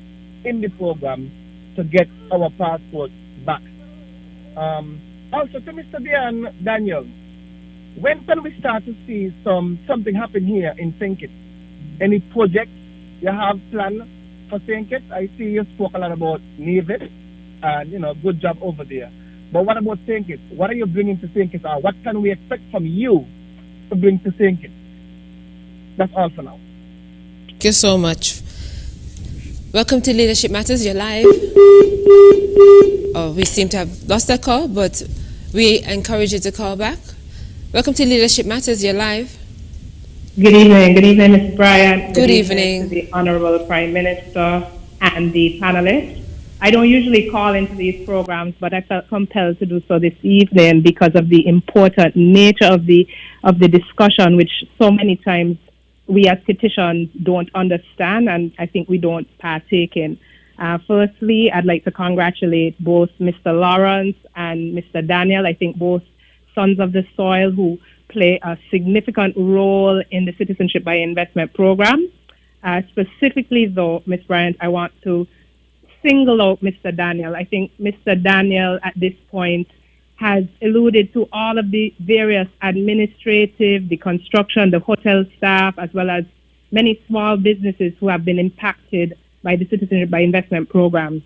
in the program to get our passport back. Also to Mr. Daniel, when can we start to see something happen here in St. Kitts? Any projects you have planned for St. Kitts? I see you spoke a lot about Nevis, and good job over there. But what about St. Kitts? What are you bringing to St. Kitts? Or what can we expect from you to bring to St. Kitts? That's all for now. Thank you so much. Welcome to Leadership Matters. You're live. Oh, we seem to have lost that call, but we encourage you to call back. Welcome to Leadership Matters. You're live. Good evening. Good evening, Ms. Bryant. Good evening. To the Honorable Prime Minister and the panelists. I don't usually call into these programs, but I felt compelled to do so this evening because of the important nature of the discussion, which so many times we as Kittitians don't understand, and I think we don't partake in. Firstly, I'd like to congratulate both Mr. Lawrence and Mr. Daniel. I think both sons of the soil who play a significant role in the Citizenship by Investment program. Specifically, though, Ms. Bryant, I want to single out Mr. Daniel. I think Mr. Daniel at this point has alluded to all of the various administrative, the construction, the hotel staff, as well as many small businesses who have been impacted by the Citizenship by Investment program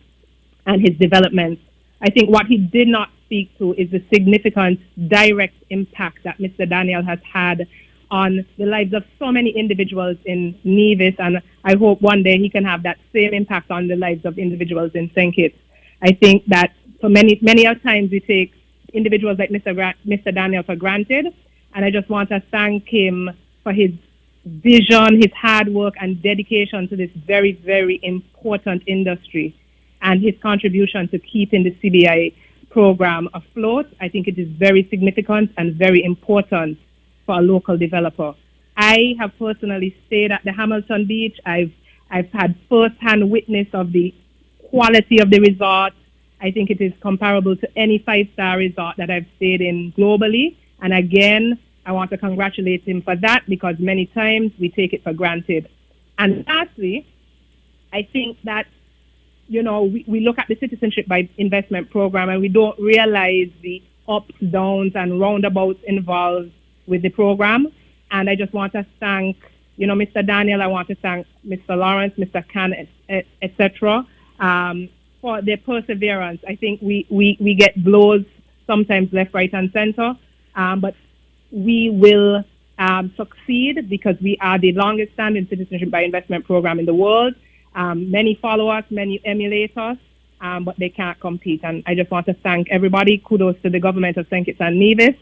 and his developments. I think what he did not speak to is the significant direct impact that Mr. Daniel has had on the lives of so many individuals in Nevis, and I hope one day he can have that same impact on the lives of individuals in St. Kitts. I think that for many times we take individuals like Mr. Daniel for granted, and I just want to thank him for his vision, his hard work and dedication to this very, very important industry and his contribution to keeping the CBI program afloat. I think it is very significant and very important for a local developer. I have personally stayed at the Hamilton Beach. I've had first-hand witness of the quality of the resort. I think it is comparable to any five-star resort that I've stayed in globally. And again, I want to congratulate him for that because many times we take it for granted. And lastly, I think that, we look at the Citizenship by Investment program and we don't realize the ups, downs, and roundabouts involved with the program. And I just want to thank, Mr. Daniel, I want to thank Mr. Lawrence, Mr. Khan, etc., for their perseverance. I think we get blows sometimes left, right, and center, but we will succeed because we are the longest standing Citizenship by Investment program in the world. Many follow us, many emulate us, but they can't compete. And I just want to thank everybody. Kudos to the government of St. Kitts and Nevis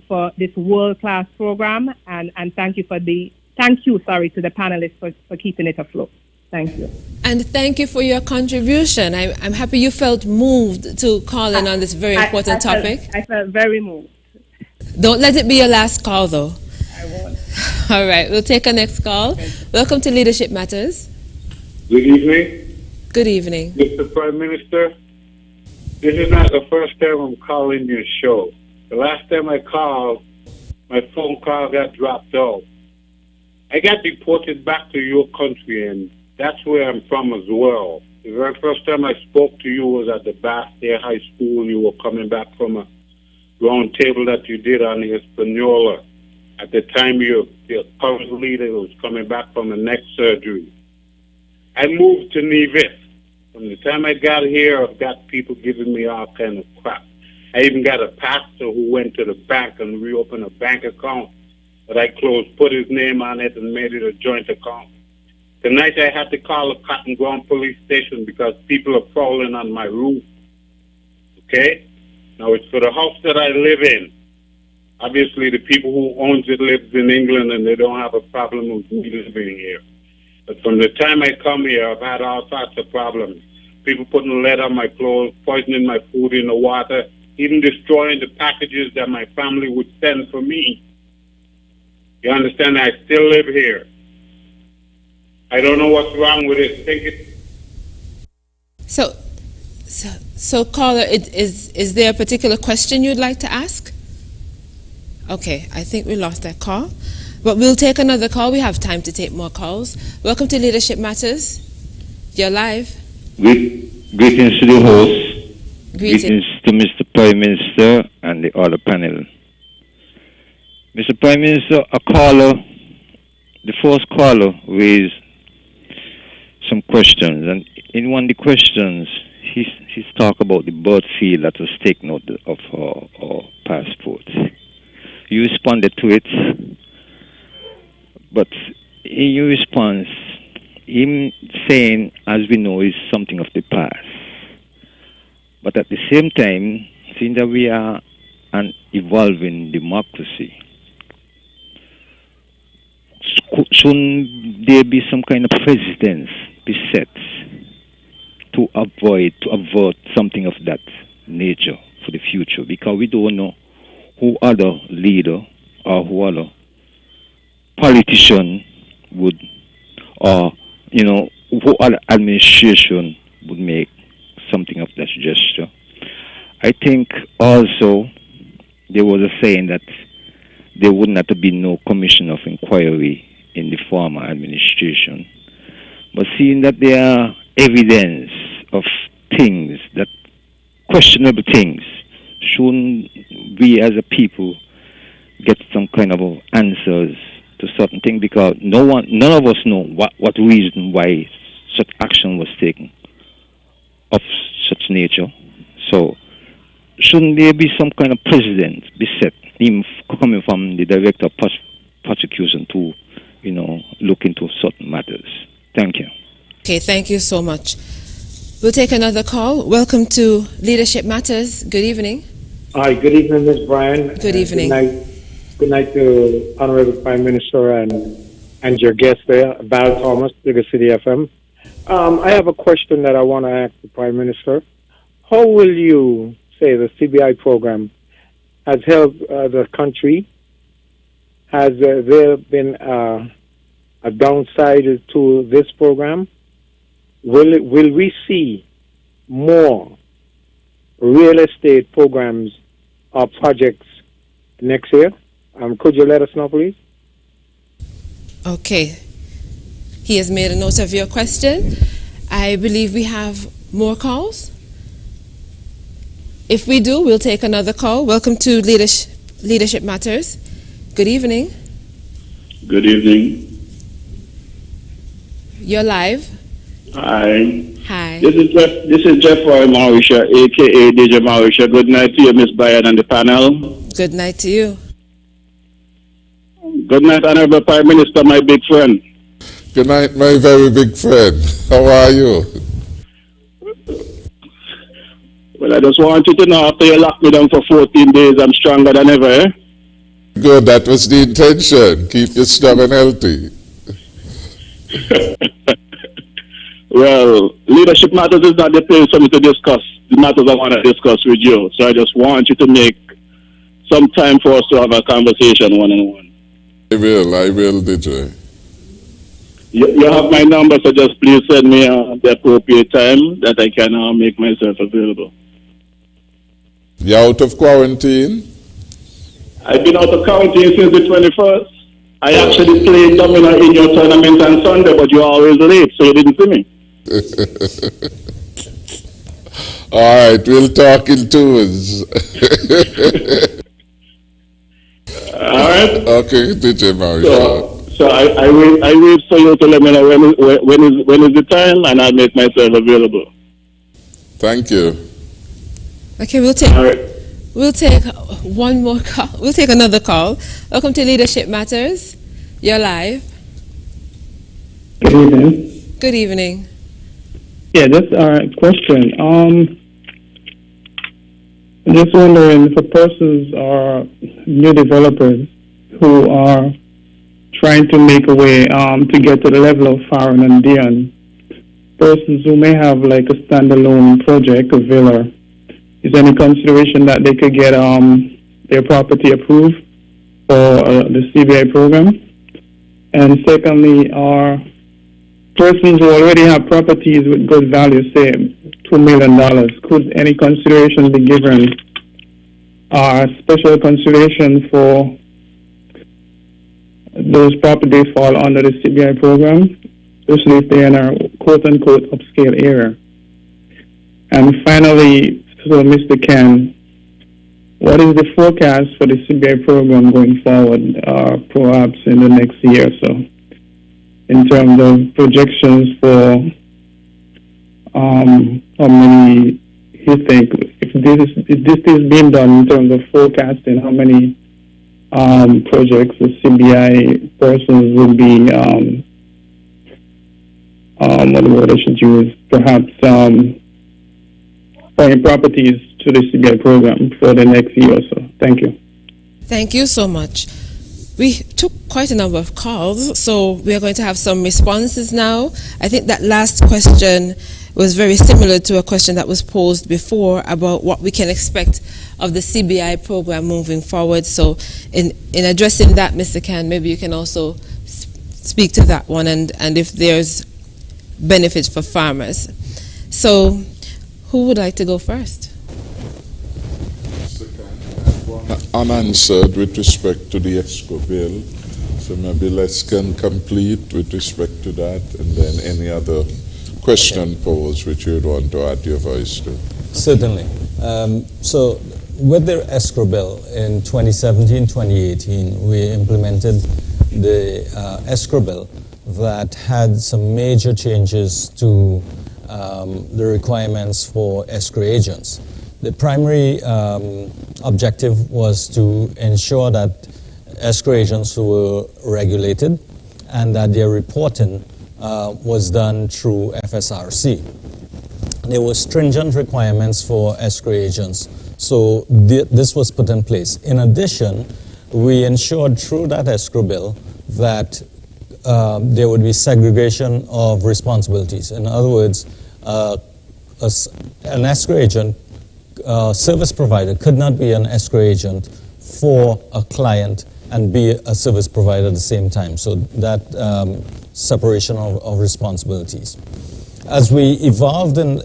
for this world-class program, and thank you to the panelists for keeping it afloat. Thank you. And thank you for your contribution. I'm happy you felt moved to call in on this very important topic. I felt very moved. Don't let it be your last call, though. I won't. All right, we'll take a next call. Welcome to Leadership Matters. Good evening. Good evening. Mr. Prime Minister, this is not the first time I'm calling your show. The last time I called, my phone call got dropped out. I got deported back to your country, and that's where I'm from as well. The very first time I spoke to you was at the Bastia High School. You were coming back from a round table that you did on the Hispaniola. At the time, your current leader was coming back from the neck surgery. I moved to Nevis. From the time I got here, I've got people giving me all kind of crap. I even got a pastor who went to the bank and reopened a bank account that I closed, put his name on it, and made it a joint account. Tonight I had to call the Cotton Ground police station because people are prowling on my roof. Okay? Now it's for the house that I live in. Obviously the people who owns it lives in England and they don't have a problem with me living here. But from the time I come here, I've had all sorts of problems. People putting lead on my clothes, poisoning my food in the water, even destroying the packages that my family would send for me. You understand? I still live here. I don't know what's wrong with it. So caller, is there a particular question you'd like to ask? Okay, I think we lost that call. But we'll take another call. We have time to take more calls. Welcome to Leadership Matters. You're live. Greetings to the host. Greetings to Mr. Prime Minister and the other panel. Mr. Prime Minister, the first caller raised some questions, and in one of the questions, he's talked about the birth seal that was taken out of our passports. You responded to it, but in your response, him saying, as we know, is something of the past. But at the same time, seeing that we are an evolving democracy, shouldn't there be some kind of precedence be set to avert something of that nature for the future? Because we don't know who other leader or who other politician would, or who other administration would make something of that gesture. I think also there was a saying that there would not have been no commission of inquiry in the former administration. But seeing that there are evidence of things, that questionable things, shouldn't we as a people get some kind of answers to certain things? Because none of us know what reason why such action was taken of such nature. So shouldn't there be some kind of precedent be set, even coming from the director of prosecution to, look into certain matters? Thank you. Okay, thank you so much. We'll take another call. Welcome to Leadership Matters. Good evening. Hi, good evening, Ms. Bryan. Good evening. Good night to Honorable Prime Minister and your guest there, Val Thomas, Bigger City FM. I have a question that I want to ask the Prime Minister. How will you say the CBI program has helped the country? Has there been a downside to this program? Will we see more real estate programs or projects next year? Could you let us know, please? Okay. He has made a note of your question. I believe we have more calls. If we do, we'll take another call. Welcome to Leadership Matters. Good evening. Good evening. You're live. Hi. Hi. This is Jeff Roy Mauritia, a.k.a. DJ Mauritia. Good night to you, Ms. Bryan, and the panel. Good night to you. Good night, Honorable Prime Minister, my big friend. Good night, my very big friend. How are you? Well, I just want you to know, after you locked me down for 14 days, I'm stronger than ever, eh? Good, that was the intention. Keep you strong and healthy. Well, Leadership Matters is not the place for me to discuss the matters I want to discuss with you. So I just want you to make some time for us to have a conversation one-on-one. I will, DJ. You have my number, so just please send me the appropriate time that I can make myself available. You're out of quarantine? I've been out of quarantine since the 21st. I actually played domino in your tournament on Sunday, but you're always late, so you didn't see me. All right, we'll talk in twos. All right. Okay, DJ Mario. So I wait for you to let me know when is the time, and I'll make myself available. Thank you. Okay, we'll take one more call. We'll take another call. Welcome to Leadership Matters. You're live. Good evening. Good evening. Yeah, just a question. I'm just wondering for persons or new developers who are trying to make a way to get to the level of Farron and Dion, persons who may have like a standalone project, a villa, is there any consideration that they could get their property approved for the CBI program? And secondly, are persons who already have properties with good value, say $2 million, could any consideration be given, special consideration for those properties fall under the CBI program, especially if they're in a quote-unquote upscale area? And finally, so Mr. Ken, what is the forecast for the CBI program going forward, perhaps in the next year or so, in terms of projections for how many you think, if this is being done in terms of forecasting, how many projects the CBI persons will be, what word I should use, perhaps buying properties to the CBI program for the next year or so. Thank you. Thank you so much. We took quite a number of calls, so we are going to have some responses now. I think that last question was very similar to a question that was posed before about what we can expect of the CBI program moving forward. So in addressing that, Mr. Khan, maybe you can also speak to that one and if there's benefits for farmers. So who would like to go first? Unanswered with respect to the ESCO bill, so maybe Les can complete with respect to that, and then any other question posed which you would want to add your voice to. Certainly. So with the escrow bill in 2017-2018, we implemented the escrow bill that had some major changes to the requirements for escrow agents. The primary objective was to ensure that escrow agents were regulated and that their reporting was done through FSRC. There were stringent requirements for escrow agents, so this was put in place. In addition, we ensured through that escrow bill that there would be segregation of responsibilities. In other words, an escrow agent, service provider could not be an escrow agent for a client and be a service provider at the same time. So that separation of responsibilities. As we evolved in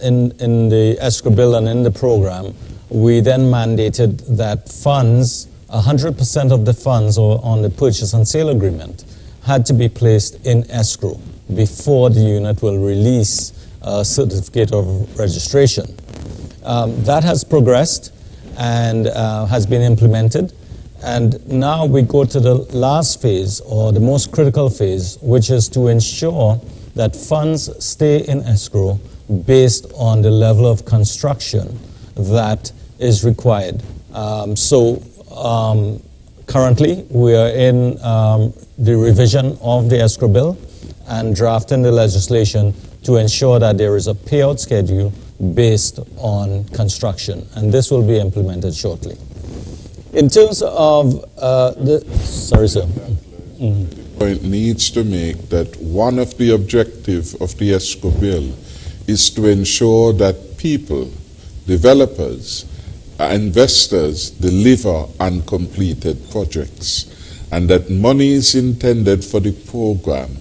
the escrow bill and in the program, we then mandated that funds, 100% of the funds on the purchase and sale agreement had to be placed in escrow before the unit will release a certificate of registration. That has progressed and has been implemented. And now we go to the last phase, or the most critical phase, which is to ensure that funds stay in escrow based on the level of construction that is required. Currently, we are in the revision of the escrow bill and drafting the legislation to ensure that there is a payout schedule based on construction, and this will be implemented shortly. In terms of sorry, sir. It needs to make that one of the objectives of the ESCO bill is to ensure that people, developers, investors deliver uncompleted projects, and that money is intended for the program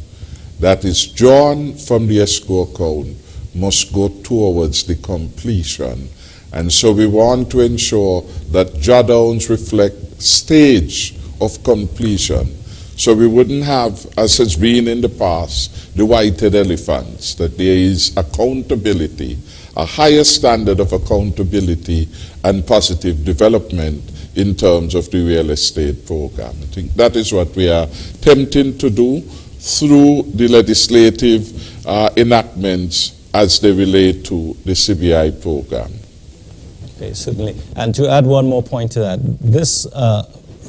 that is drawn from the ESCO account must go towards the completion. And so we want to ensure that drawdowns reflect stage of completion. So we wouldn't have, as has been in the past, the white-headed elephants, that there is accountability, a higher standard of accountability and positive development in terms of the real estate program. I think that is what we are attempting to do through the legislative enactments as they relate to the CBI program. Okay, certainly. And to add one more point to that, this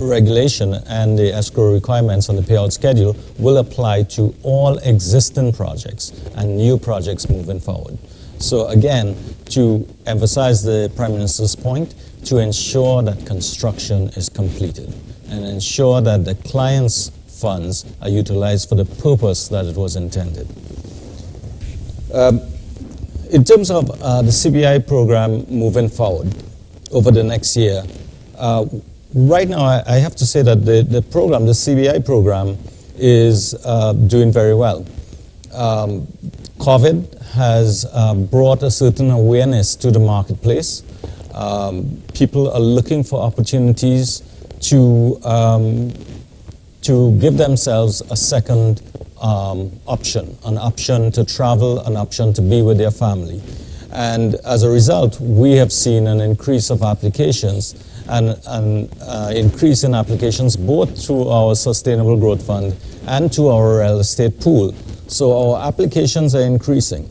regulation and the escrow requirements on the payout schedule will apply to all existing projects and new projects moving forward. So again, to emphasize the Prime Minister's point, to ensure that construction is completed and ensure that the client's funds are utilized for the purpose that it was intended. In terms of the CBI program moving forward over the next year, right now I have to say that the program, the CBI program, is doing very well. COVID has brought a certain awareness to the marketplace. People are looking for opportunities to give themselves a second option, an option to travel, an option to be with their family. And as a result, we have seen an increase of applications and an increase in applications both through our Sustainable Growth Fund and to our real estate pool. So our applications are increasing.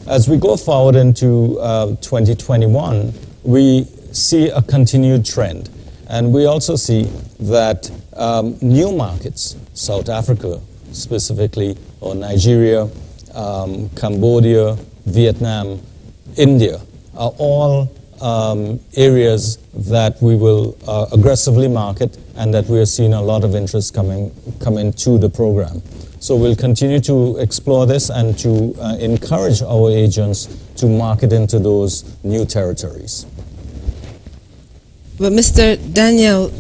As we go forward into 2021, we see a continued trend. And we also see that new markets, South Africa specifically, or Nigeria, Cambodia, Vietnam, India, are all areas that we will aggressively market and that we are seeing a lot of interest coming to the program. So we'll continue to explore this and to encourage our agents to market into those new territories. But Mr. Daniel,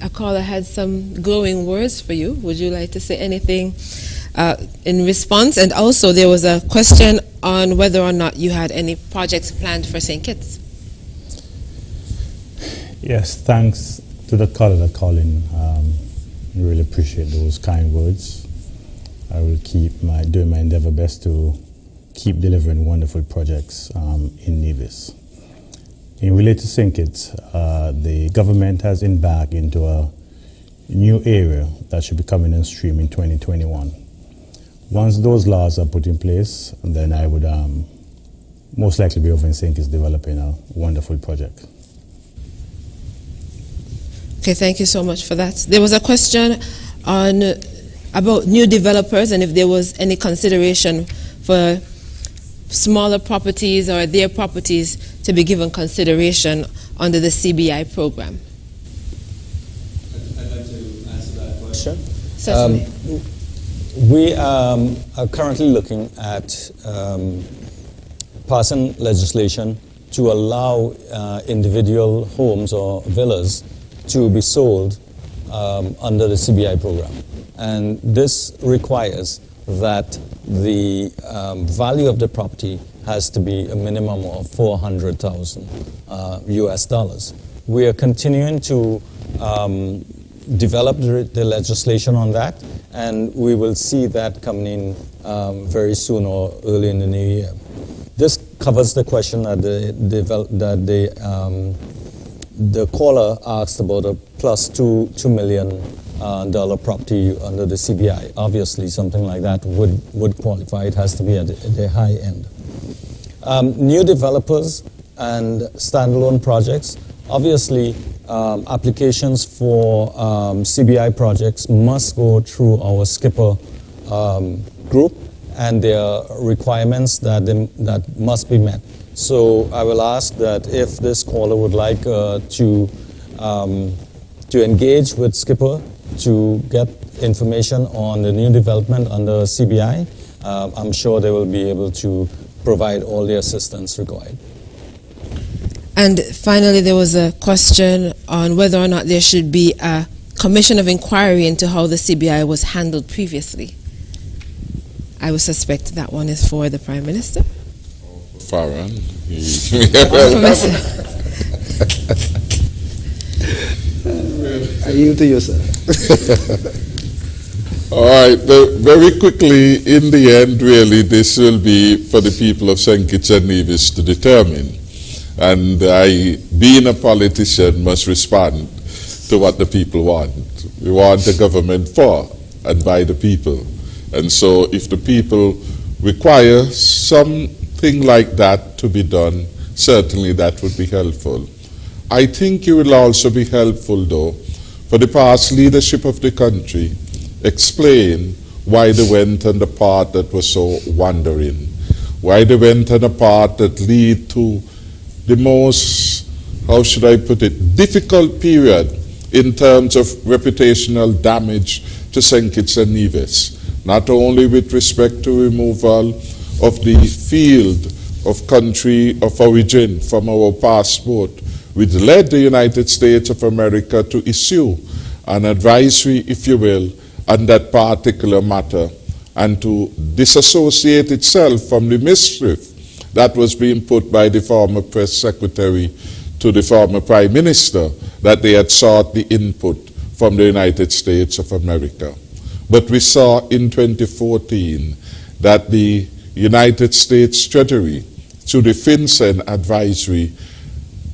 a caller had some glowing words for you. Would you like to say anything in response? And also there was a question on whether or not you had any projects planned for St. Kitts. Yes, thanks to the caller that called in. I really appreciate those kind words. I will keep doing my endeavor best to keep delivering wonderful projects in Nevis. In relation to St. Kitts, the government has embarked into a new area that should be coming on stream in 2021. Once those laws are put in place, then I would most likely be over in St. Kitts developing a wonderful project. Okay, thank you so much for that. There was a question about new developers and if there was any consideration for smaller properties or their properties to be given consideration under the CBI program. I'd like to answer that question. Certainly. We are currently looking at passing legislation to allow individual homes or villas to be sold under the CBI program. And this requires that the value of the property has to be a minimum of $400,000 US dollars. We are continuing to develop the legislation on that, and we will see that coming in very soon or early in the new year. This covers the question that the caller asked about a plus $2 million property under the CBI. Obviously, something like that would qualify. It has to be at the high end. New developers and standalone projects. Obviously, applications for CBI projects must go through our Skipper group, and there are requirements that must be met. So I will ask that if this caller would like to engage with Skipper to get information on the new development under CBI, I'm sure they will be able to provide all the assistance required. And finally, there was a question on whether or not there should be a commission of inquiry into how the CBI was handled previously. I would suspect that one is for the Prime Minister. Farron. I yield to you, sir. All right, very quickly, in the end, really, this will be for the people of St. Kitts and Nevis to determine. And I, being a politician, must respond to what the people want. We want a government for and by the people. And so if the people require something like that to be done, certainly that would be helpful. I think it will also be helpful, though, for the past leadership of the country explain why they went on the path that was so wandering, why they went on a path that lead to the most, how should I put it, difficult period in terms of reputational damage to St. Kitts and Nevis, not only with respect to removal of the field of country of origin from our passport, which led the United States of America to issue an advisory, if you will, on that particular matter, and to disassociate itself from the mischief that was being put by the former press secretary to the former prime minister, that they had sought the input from the United States of America. But we saw in 2014 that the United States Treasury, through the FinCEN advisory,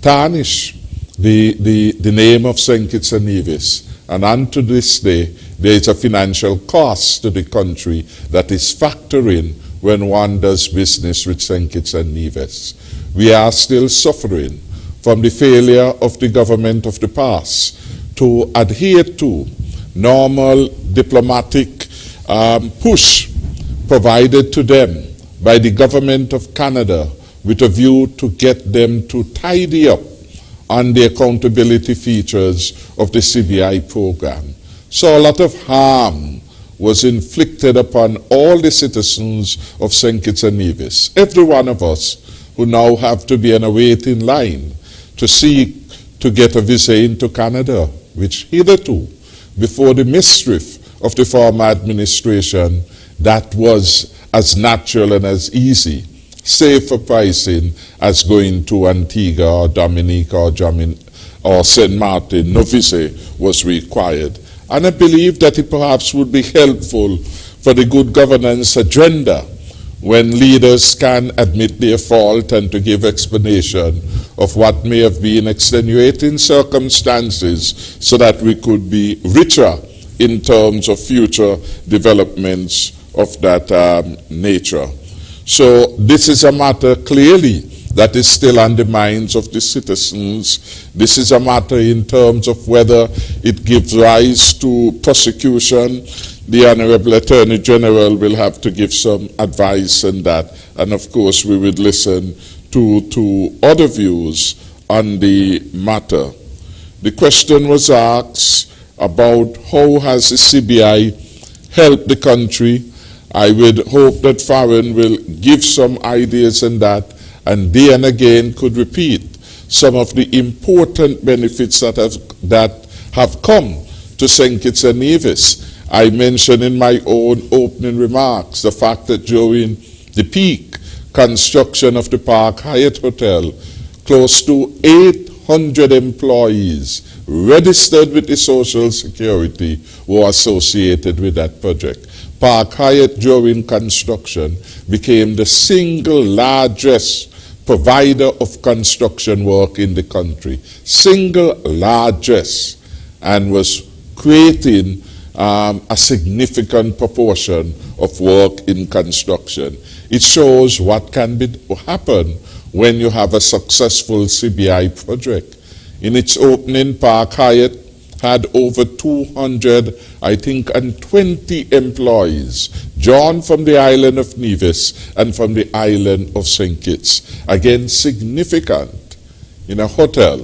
tarnish the name of St. Kitts and Nevis. And unto this day, there is a financial cost to the country that is factoring when one does business with St. Kitts and Nevis. We are still suffering from the failure of the government of the past to adhere to normal diplomatic push provided to them by the government of Canada with a view to get them to tidy up on the accountability features of the CBI program. So a lot of harm was inflicted upon all the citizens of St. Kitts and Nevis. Every one of us who now have to be in a waiting line to seek to get a visa into Canada, which hitherto, before the mischief of the former administration, that was as natural and as easy, save for pricing, as going to Antigua or Dominica or St. Martin. No visa was required. And I believe that it perhaps would be helpful for the good governance agenda when leaders can admit their fault and to give explanation of what may have been extenuating circumstances so that we could be richer in terms of future developments of that nature. So this is a matter clearly that is still on the minds of the citizens. This is a matter in terms of whether it gives rise to prosecution. The Honorable Attorney General will have to give some advice on that. And of course, we would listen to other views on the matter. The question was asked about how has the CBI helped the country. I would hope that Farron will give some ideas on that, and then again could repeat some of the important benefits that have come to St. Kitts and Nevis. I mentioned in my own opening remarks the fact that during the peak construction of the Park Hyatt Hotel, close to 800 employees registered with the Social Security were associated with that project. Park Hyatt during construction became the single largest provider of construction work in the country. Single largest, and was creating a significant proportion of work in construction. It shows what can happen when you have a successful CBI project. In its opening, Park Hyatt had over 200, I think, and 20 employees, drawn from the island of Nevis and from the island of St. Kitts. Again, significant in a hotel,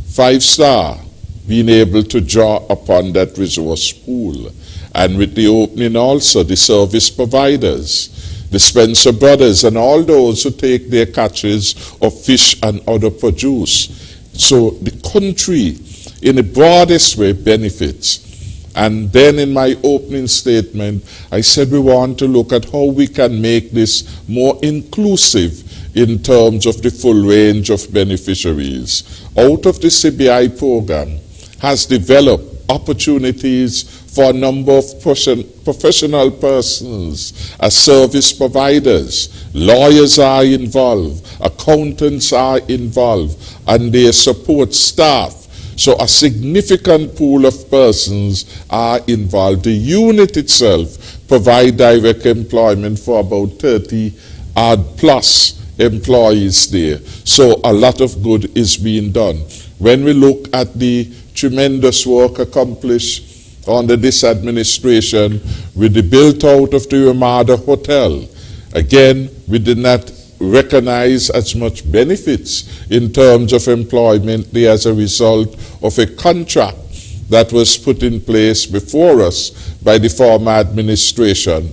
5-star, being able to draw upon that resource pool. And with the opening also, the service providers, the Spencer Brothers, and all those who take their catches of fish and other produce. So the country, in the broadest way, benefits. And then in my opening statement, I said we want to look at how we can make this more inclusive in terms of the full range of beneficiaries. Out of the CBI program has developed opportunities for a number of professional persons as service providers. Lawyers are involved, accountants are involved, and their support staff. So a significant pool of persons are involved. The unit itself provides direct employment for about 30 odd plus employees there. So a lot of good is being done. When we look at the tremendous work accomplished under this administration with the built out of the Ramada Hotel, again, we did not recognize as much benefits in terms of employment there as a result of a contract that was put in place before us by the former administration,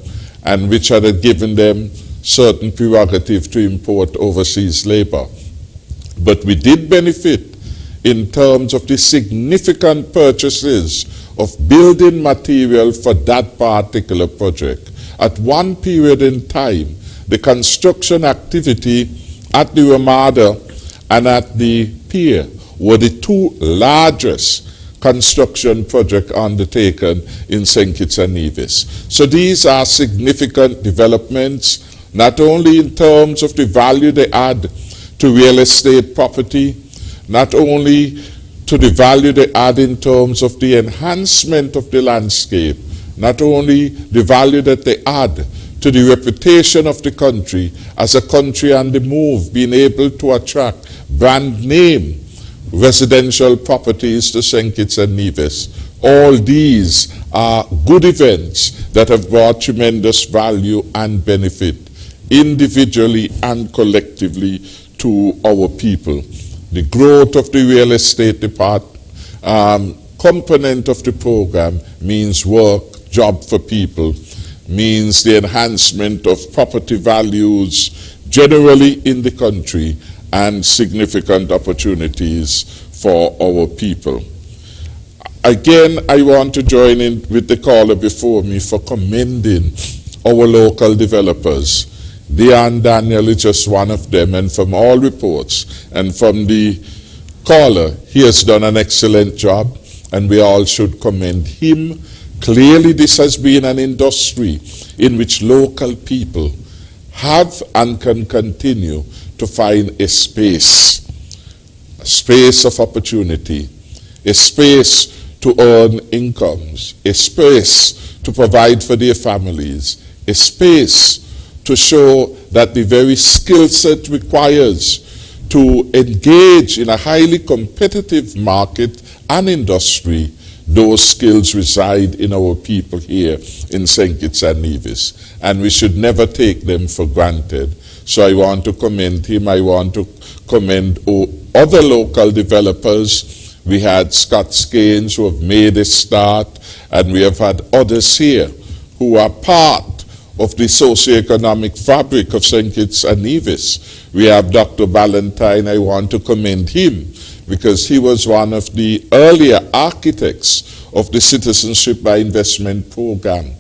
and which had given them certain prerogative to import overseas labor. But we did benefit in terms of the significant purchases of building material for that particular project. At one period in time, the construction activity at the Ramada and at the pier were the two largest construction projects undertaken in St. Kitts and Nevis. So these are significant developments, not only in terms of the value they add to real estate property, not only to the value they add in terms of the enhancement of the landscape, not only the value that they add to the reputation of the country as a country on the move, being able to attract brand name residential properties to St. Kitts and Nevis. All these are good events that have brought tremendous value and benefit individually and collectively to our people. The growth of the real estate component of the program means work, job for people, means the enhancement of property values generally in the country, and significant opportunities for our people. Again, I want to join in with the caller before me for commending our local developers. Dion Daniel is just one of them, and from all reports and from the caller, he has done an excellent job, and we all should commend him. Clearly, this has been an industry in which local people have and can continue to find a space of opportunity, a space to earn incomes, a space to provide for their families, a space to show that the very skill set requires to engage in a highly competitive market and industry. Those skills reside in our people here in St. Kitts and Nevis, and we should never take them for granted. So I want to commend him. I want to commend other local developers. We had Scott Skanes who have made a start, and we have had others here who are part of the socioeconomic fabric of St. Kitts and Nevis. We have Dr. Ballantyne. I want to commend him because he was one of the earlier architects of the Citizenship by Investment program.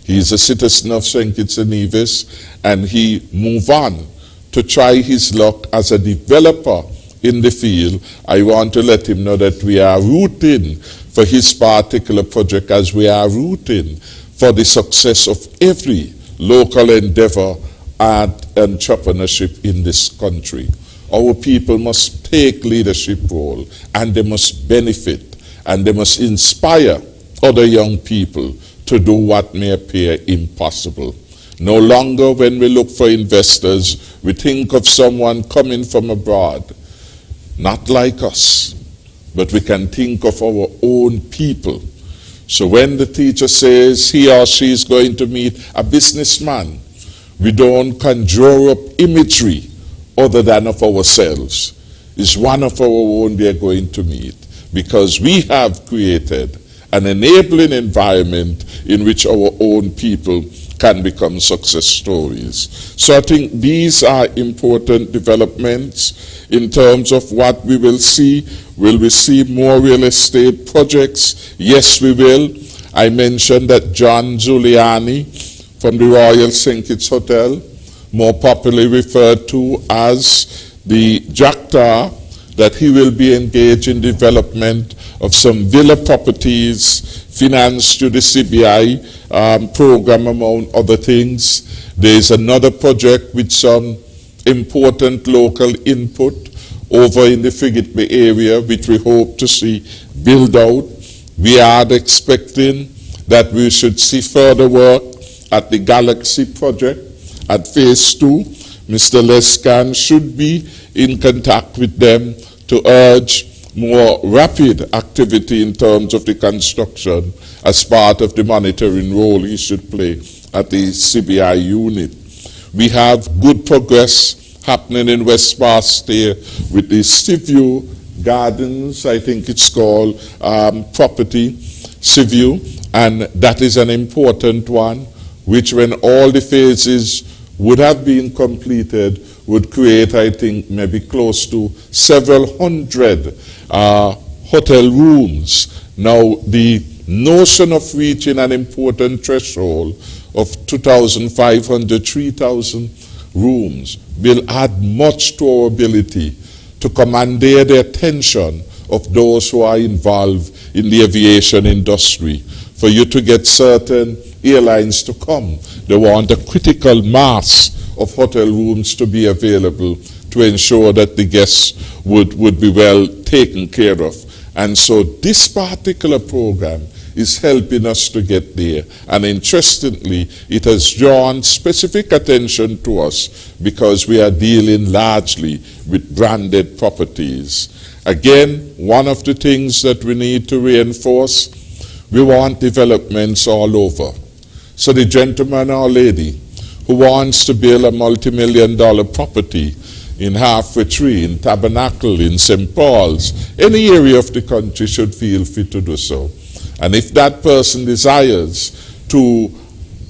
He's a citizen of St. Kitts and Nevis, and he moved on to try his luck as a developer in the field. I want to let him know that we are rooting for his particular project as we are rooting for the success of every local endeavor and entrepreneurship in this country. Our people must take leadership role, and they must benefit, and they must inspire other young people to do what may appear impossible. No longer when we look for investors, we think of someone coming from abroad, not like us, but we can think of our own people. So when the teacher says he or she is going to meet a businessman, we don't conjure up imagery other than of ourselves. It's one of our own we are going to meet, because we have created an enabling environment in which our own people can become success stories. So I think these are important developments in terms of what we will see. Will we see more real estate projects? Yes, we will. I mentioned that John Giuliani from the Royal St. Kitts Hotel, more popularly referred to as the Jack Tar, that he will be engaged in development of some villa properties financed through the CBI program, among other things. There's another project with some important local input over in the Frigate Bay area, which we hope to see build out. We are expecting that we should see further work at the Galaxy project at phase 2. Mr. Lescan should be in contact with them to urge more rapid activity in terms of the construction as part of the monitoring role he should play at the CBI unit. We have good progress happening in West Bastia with the Seaview Gardens, I think it's called, property, Seaview, and that is an important one, which when all the phases would have been completed would create, I think, maybe close to several hundred hotel rooms. Now, the notion of reaching an important threshold of 2,500, 3,000 rooms will add much to our ability to commandeer the attention of those who are involved in the aviation industry. For you to get certain airlines to come, they want a critical mass of hotel rooms to be available to ensure that the guests would be well taken care of. And so this particular program is helping us to get there. And interestingly, it has drawn specific attention to us because we are dealing largely with branded properties. Again, one of the things that we need to reinforce, we want developments all over. So the gentleman or lady who wants to build a multi-million-dollar property in Halfway Tree, in Tabernacle, in St. Paul's, any area of the country should feel free to do so. And if that person desires to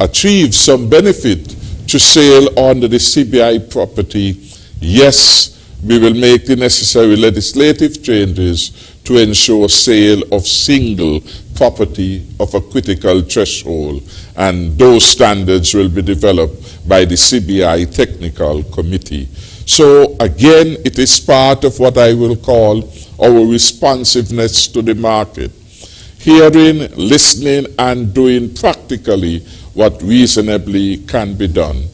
achieve some benefit to sail under the CBI property, yes, we will make the necessary legislative changes to ensure sale of single property of a critical threshold, and those standards will be developed by the CBI Technical Committee. So again, it is part of what I will call our responsiveness to the market. Hearing, listening, and doing practically what reasonably can be done.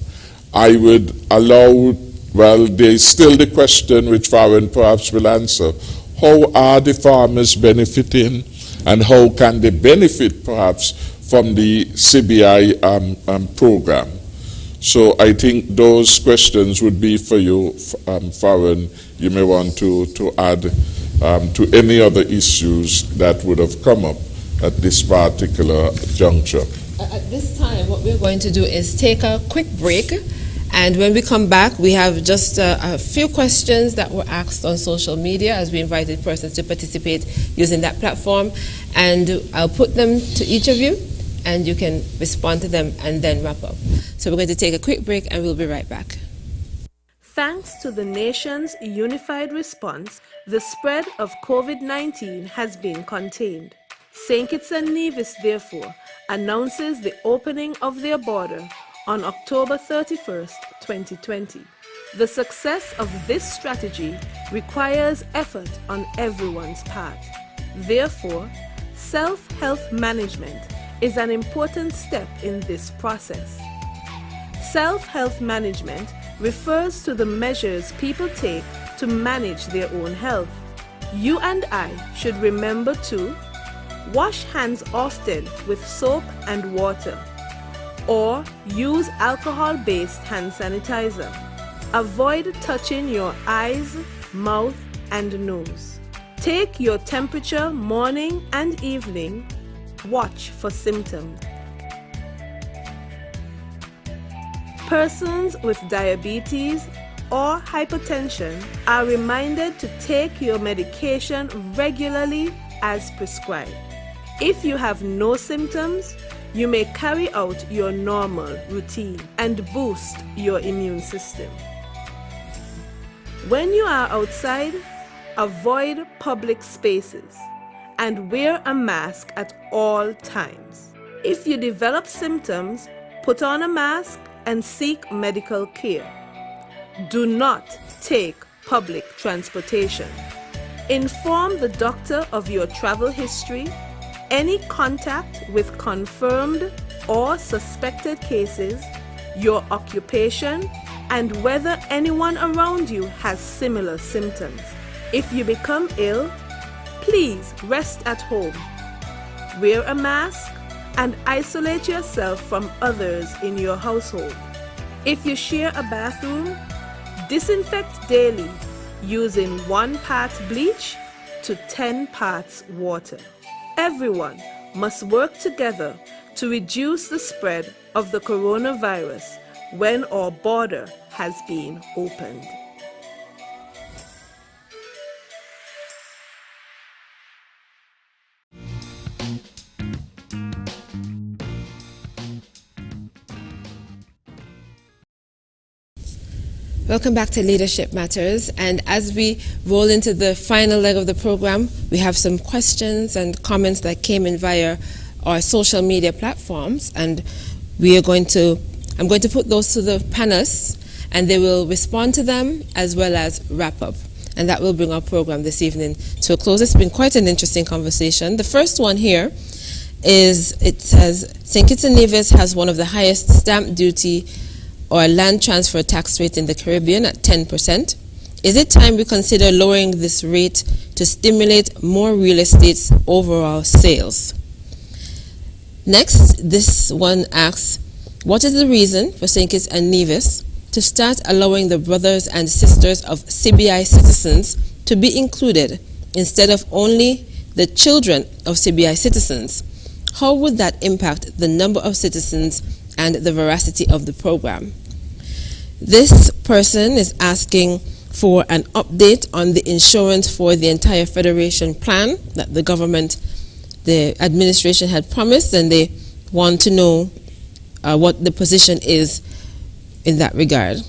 I would allow, well, there's still the question which Farron perhaps will answer. How are the farmers benefiting, and how can they benefit perhaps from the CBI program? So I think those questions would be for you, Farron. You may want to add to any other issues that would have come up at this particular juncture. At this time, what we're going to do is take a quick break. And when we come back, we have just a few questions that were asked on social media as we invited persons to participate using that platform. And I'll put them to each of you, and you can respond to them and then wrap up. So we're going to take a quick break, and we'll be right back. Thanks to the nation's unified response, the spread of COVID-19 has been contained. St. Kitts and Nevis, therefore, announces the opening of their border on October 31st, 2020. The success of this strategy requires effort on everyone's part. Therefore, self-health management is an important step in this process. Self-health management refers to the measures people take to manage their own health. You and I should remember to wash hands often with soap and water, or use alcohol-based hand sanitizer. Avoid touching your eyes, mouth, and nose. Take your temperature morning and evening. Watch for symptoms. Persons with diabetes or hypertension are reminded to take your medication regularly as prescribed. If you have no symptoms, you may carry out your normal routine and boost your immune system. When you are outside, avoid public spaces and wear a mask at all times. If you develop symptoms, put on a mask and seek medical care. Do not take public transportation. Inform the doctor of your travel history, any contact with confirmed or suspected cases, your occupation, and whether anyone around you has similar symptoms. If you become ill, please rest at home. Wear a mask and isolate yourself from others in your household. If you share a bathroom, disinfect daily using 1 part bleach to 10 parts water. Everyone must work together to reduce the spread of the coronavirus when our border has been opened. Welcome back to Leadership Matters, and as we roll into the final leg of the program, we have some questions and comments that came in via our social media platforms, and I'm going to put those to the panelists, and they will respond to them as well as wrap up, and that will bring our program this evening to a close. It's been quite an interesting conversation. The first one here is, it says, St. Kitts and Nevis has one of the highest stamp duty or land transfer tax rate in the Caribbean at 10%. Is it time we consider lowering this rate to stimulate more real estate's overall sales? Next, this one asks, what is the reason for St. Kitts and Nevis to start allowing the brothers and sisters of CBI citizens to be included instead of only the children of CBI citizens? How would that impact the number of citizens and the veracity of the program? This person is asking for an update on the insurance for the entire federation plan that the government, the administration had promised, and they want to know what the position is in that regard.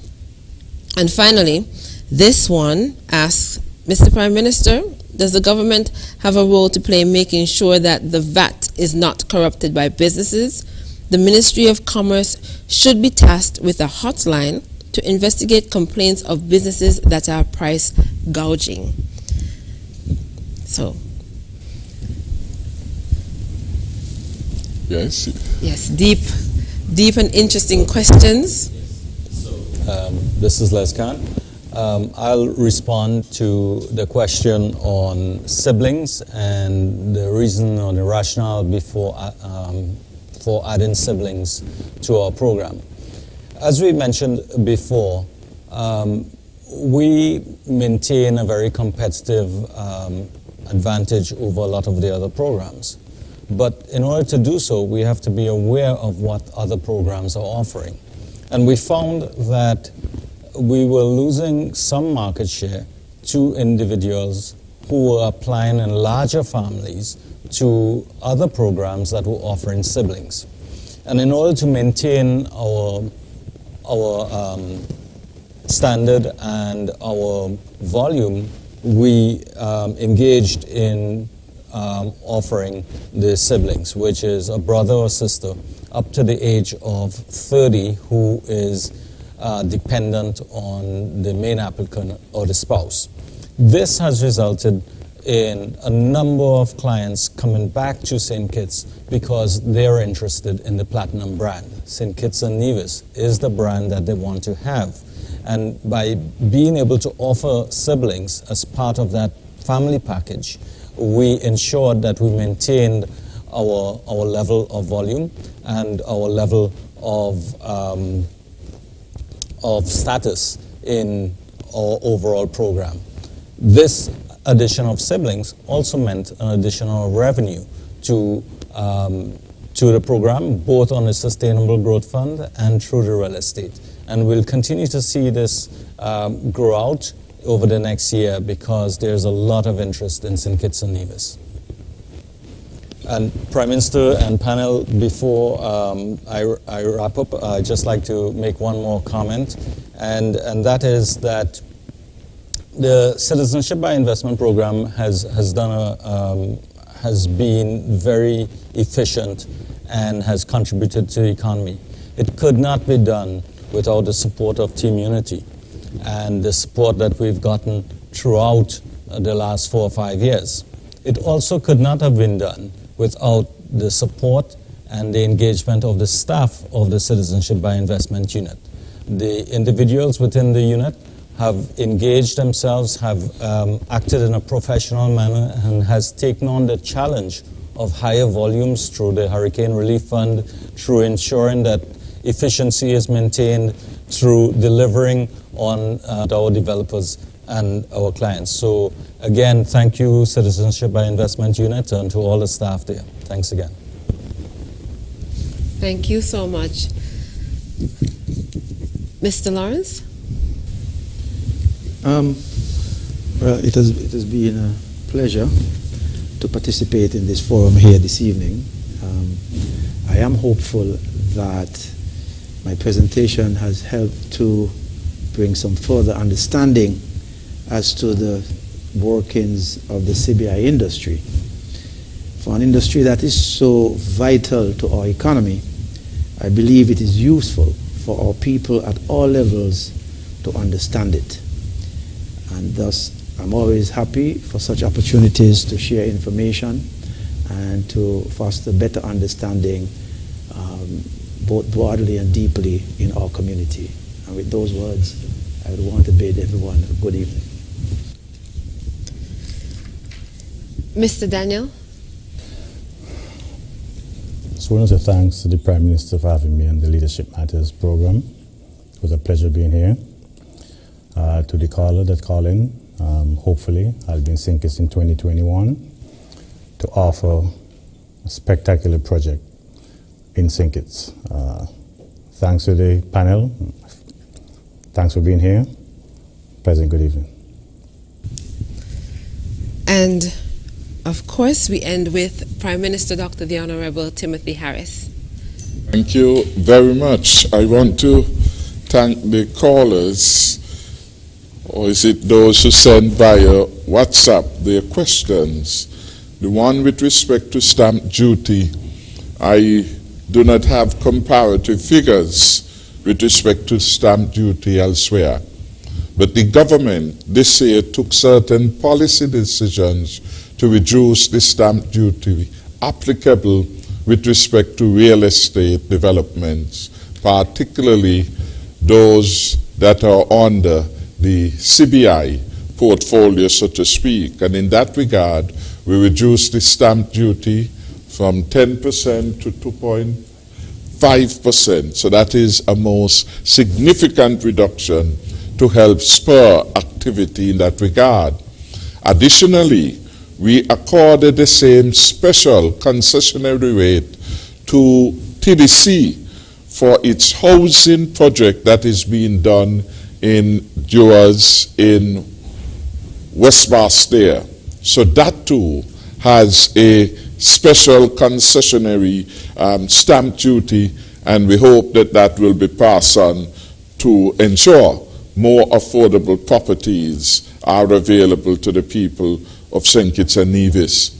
And finally, this one asks, Mr. Prime Minister, does the government have a role to play in making sure that the VAT is not corrupted by businesses? The Ministry of Commerce should be tasked with a hotline to investigate complaints of businesses that are price gouging. So. Yes. Yes, deep and interesting questions. This is Les Khan. I'll respond to the question on siblings and the reason or the rationale for adding siblings to our program. As we mentioned before, we maintain a very competitive advantage over a lot of the other programs. But in order to do so, we have to be aware of what other programs are offering. And we found that we were losing some market share to individuals who were applying in larger families to other programs that were offering siblings. And in order to maintain our standard and our volume, we engaged in offering the siblings, which is a brother or sister up to the age of 30 who is dependent on the main applicant or the spouse. This has resulted in a number of clients coming back to St. Kitts because they're interested in the Platinum brand. St. Kitts and Nevis is the brand that they want to have. And by being able to offer siblings as part of that family package, we ensured that we maintained our level of volume and our level of status in our overall program. This addition of siblings also meant an additional revenue to the program, both on the Sustainable Growth Fund and through the real estate. And we'll continue to see this grow out over the next year because there's a lot of interest in St. Kitts and Nevis. And Prime Minister and panel, before I wrap up, I'd just like to make one more comment, and that is that the Citizenship by Investment program has been very efficient and has contributed to the economy. It could not be done without the support of Team Unity and the support that we've gotten throughout the last 4 or 5 years. It also could not have been done without the support and the engagement of the staff of the Citizenship by Investment Unit. The individuals within the unit have engaged themselves, have acted in a professional manner, and has taken on the challenge of higher volumes through the Hurricane Relief Fund, through ensuring that efficiency is maintained, through delivering on our developers and our clients. So again, thank you, Citizenship by Investment Unit, and to all the staff there. Thanks again. Thank you so much. Mr. Lawrence? Well, it has been a pleasure to participate in this forum here this evening. I am hopeful that my presentation has helped to bring some further understanding as to the workings of the CBI industry. For an industry that is so vital to our economy, I believe it is useful for our people at all levels to understand it. And thus, I'm always happy for such opportunities to share information and to foster better understanding both broadly and deeply in our community. And with those words, I would want to bid everyone a good evening. Mr. Daniel? So I want to say thanks to the Prime Minister for having me on the Leadership Matters program. It was a pleasure being here. To the caller that called in, hopefully I'll be in St. Kitts in 2021 to offer a spectacular project in St. Kitts. Thanks to the panel. Thanks for being here. Pleasant good evening. And of course, we end with Prime Minister Dr. the Honorable Timothy Harris. Thank you very much. I want to thank the callers, or is it those who send via WhatsApp their questions. The one with respect to stamp duty, I do not have comparative figures with respect to stamp duty elsewhere. But the government this year took certain policy decisions to reduce the stamp duty applicable with respect to real estate developments, particularly those that are under the CBI portfolio, so to speak. And in that regard, we reduced the stamp duty from 10% to 2.5%. So that is a most significant reduction to help spur activity in that regard. Additionally, we accorded the same special concessionary rate to TDC for its housing project that is being done in Dewars in West Basseterre. So that too has a special concessionary stamp duty, and we hope that that will be passed on to ensure more affordable properties are available to the people of St. Kitts and Nevis.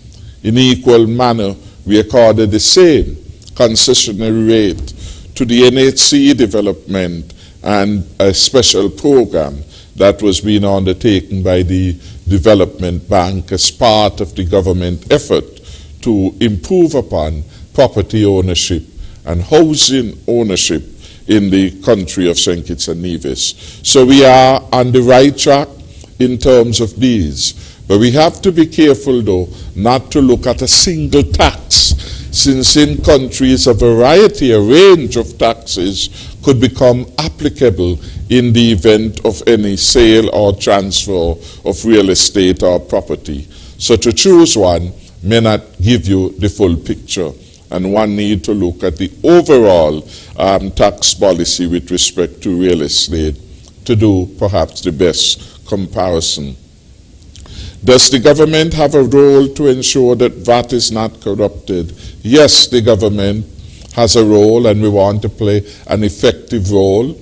In equal manner, we accorded the same concessionary rate to the NHC development and a special program that was being undertaken by the Development Bank as part of the government effort to improve upon property ownership and housing ownership in the country of St. Kitts and Nevis. So we are on the right track in terms of these. But we have to be careful, though, not to look at a single tax, since in countries a range of taxes could become applicable in the event of any sale or transfer of real estate or property. So to choose one may not give you the full picture, and one need to look at the overall tax policy with respect to real estate to do perhaps the best comparison. Does the government have a role to ensure that VAT is not corrupted? Yes, the government has a role, and we want to play an effective role.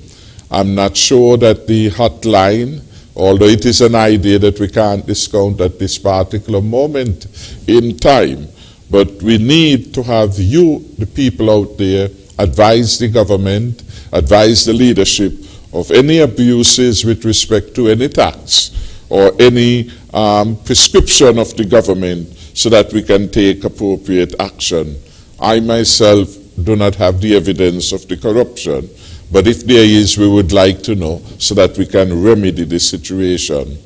I'm not sure that the hotline, although it is an idea that we can't discount at this particular moment in time, but we need to have you, the people out there, advise the government, advise the leadership of any abuses with respect to any tax or any prescription of the government so that we can take appropriate action. I myself do not have the evidence of the corruption, but if there is, we would like to know so that we can remedy the situation.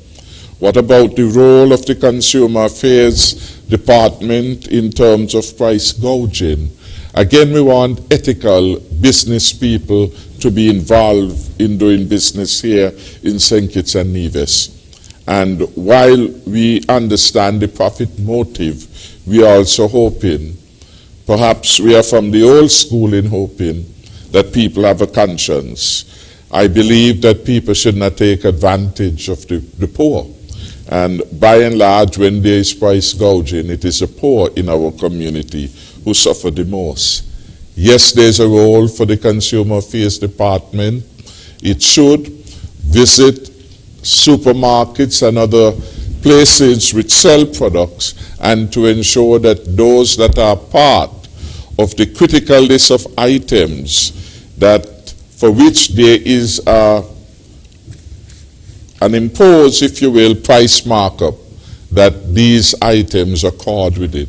What about the role of the Consumer Affairs Department in terms of price gouging? Again, we want ethical business people to be involved in doing business here in St. Kitts and Nevis. And while we understand the profit motive, we are also hoping, perhaps we are from the old school in hoping, that people have a conscience. I believe that people should not take advantage of the poor. And by and large, when there is price gouging, it is the poor in our community who suffer the most. Yes, there's a role for the Consumer Affairs Department. It should visit supermarkets and other places which sell products and to ensure that those that are part of the critical list of items that for which there is an imposed, if you will, price markup, that these items are caught with it.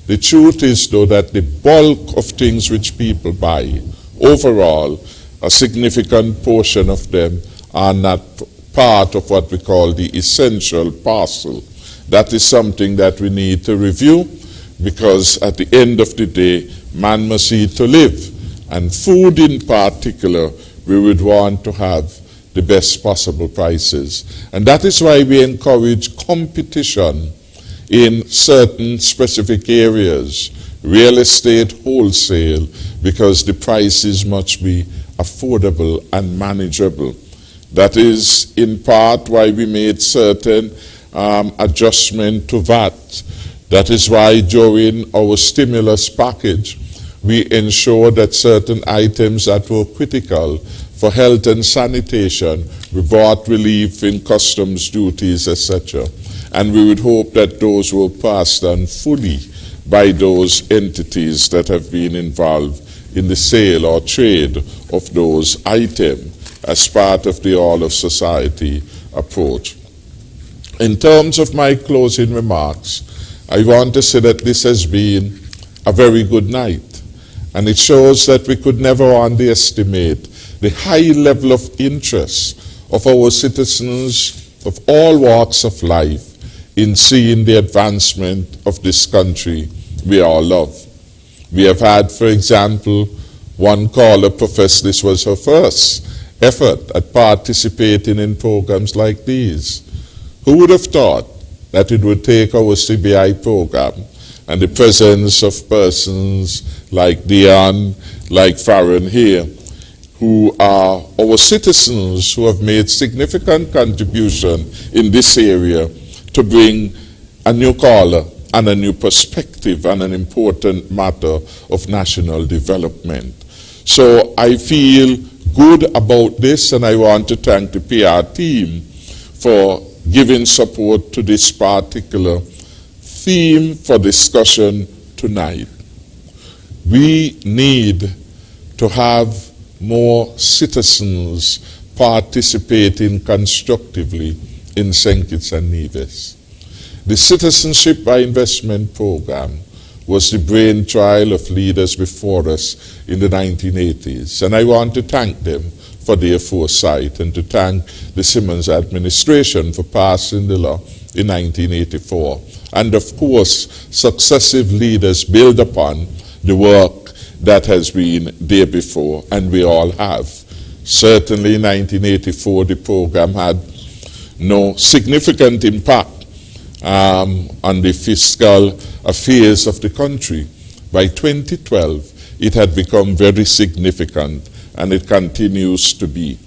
The truth is, though, that the bulk of things which people buy, overall, a significant portion of them are not part of what we call the essential parcel. That is something that we need to review, because at the end of the day, man must eat to live. And food in particular, we would want to have the best possible prices. And that is why we encourage competition in certain specific areas, real estate, wholesale, because the prices must be affordable and manageable. That is in part why we made certain adjustment to VAT. That is why during our stimulus package, we ensured that certain items that were critical for health and sanitation, we brought relief in customs duties, etc. And we would hope that those will pass on fully by those entities that have been involved in the sale or trade of those items as part of the all of society approach. In terms of my closing remarks, I want to say that this has been a very good night. And it shows that we could never underestimate the high level of interest of our citizens of all walks of life in seeing the advancement of this country we all love. We have had, for example, one caller profess this was her first effort at participating in programs like these. Who would have thought that it would take our CBI program and the presence of persons like Dion, like Farron here, who are our citizens who have made significant contribution in this area to bring a new color and a new perspective and an important matter of national development. So I feel good about this, and I want to thank the PR team for giving support to this particular theme for discussion tonight. We need to have more citizens participating constructively in St. Kitts and Nevis. The Citizenship by Investment Program was the brainchild of leaders before us in the 1980s, and I want to thank them for their foresight and to thank the Simmons administration for passing the law in 1984. And of course, successive leaders build upon the work that has been there before, and we all have. Certainly in 1984, the program had no significant impact on the fiscal affairs of the country. By 2012, it had become very significant, and it continues to be.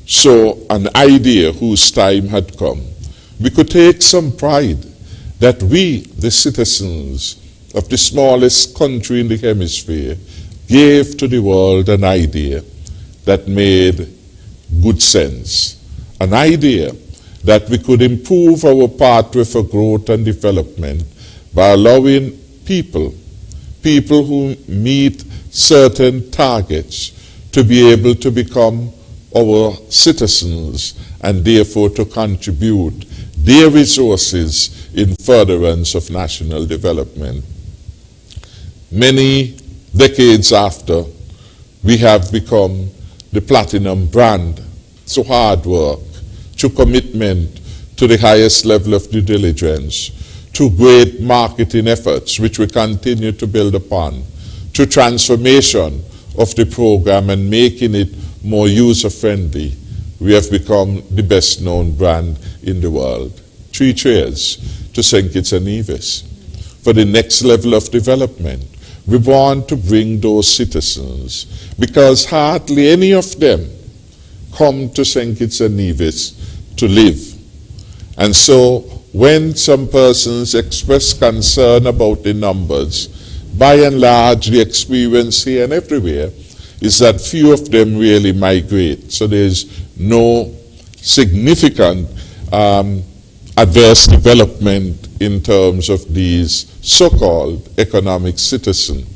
So an idea whose time had come. We could take some pride that we, the citizens of the smallest country in the hemisphere, gave to the world an idea that made good sense. An idea that we could improve our pathway for growth and development by allowing people who meet certain targets to be able to become our citizens and therefore to contribute their resources in furtherance of national development. Many decades after, we have become the platinum brand through hard work, through commitment to the highest level of due diligence, through great marketing efforts which we continue to build upon, through transformation of the program and making it more user-friendly. We have become the best-known brand in the world. 3 cheers to St. Kitts and Nevis. For the next level of development, we want to bring those citizens, because hardly any of them come to St. Kitts and Nevis to live. And so when some persons express concern about the numbers, by and large the experience here and everywhere is that few of them really migrate. So there's no significant adverse development in terms of these so-called economic citizens.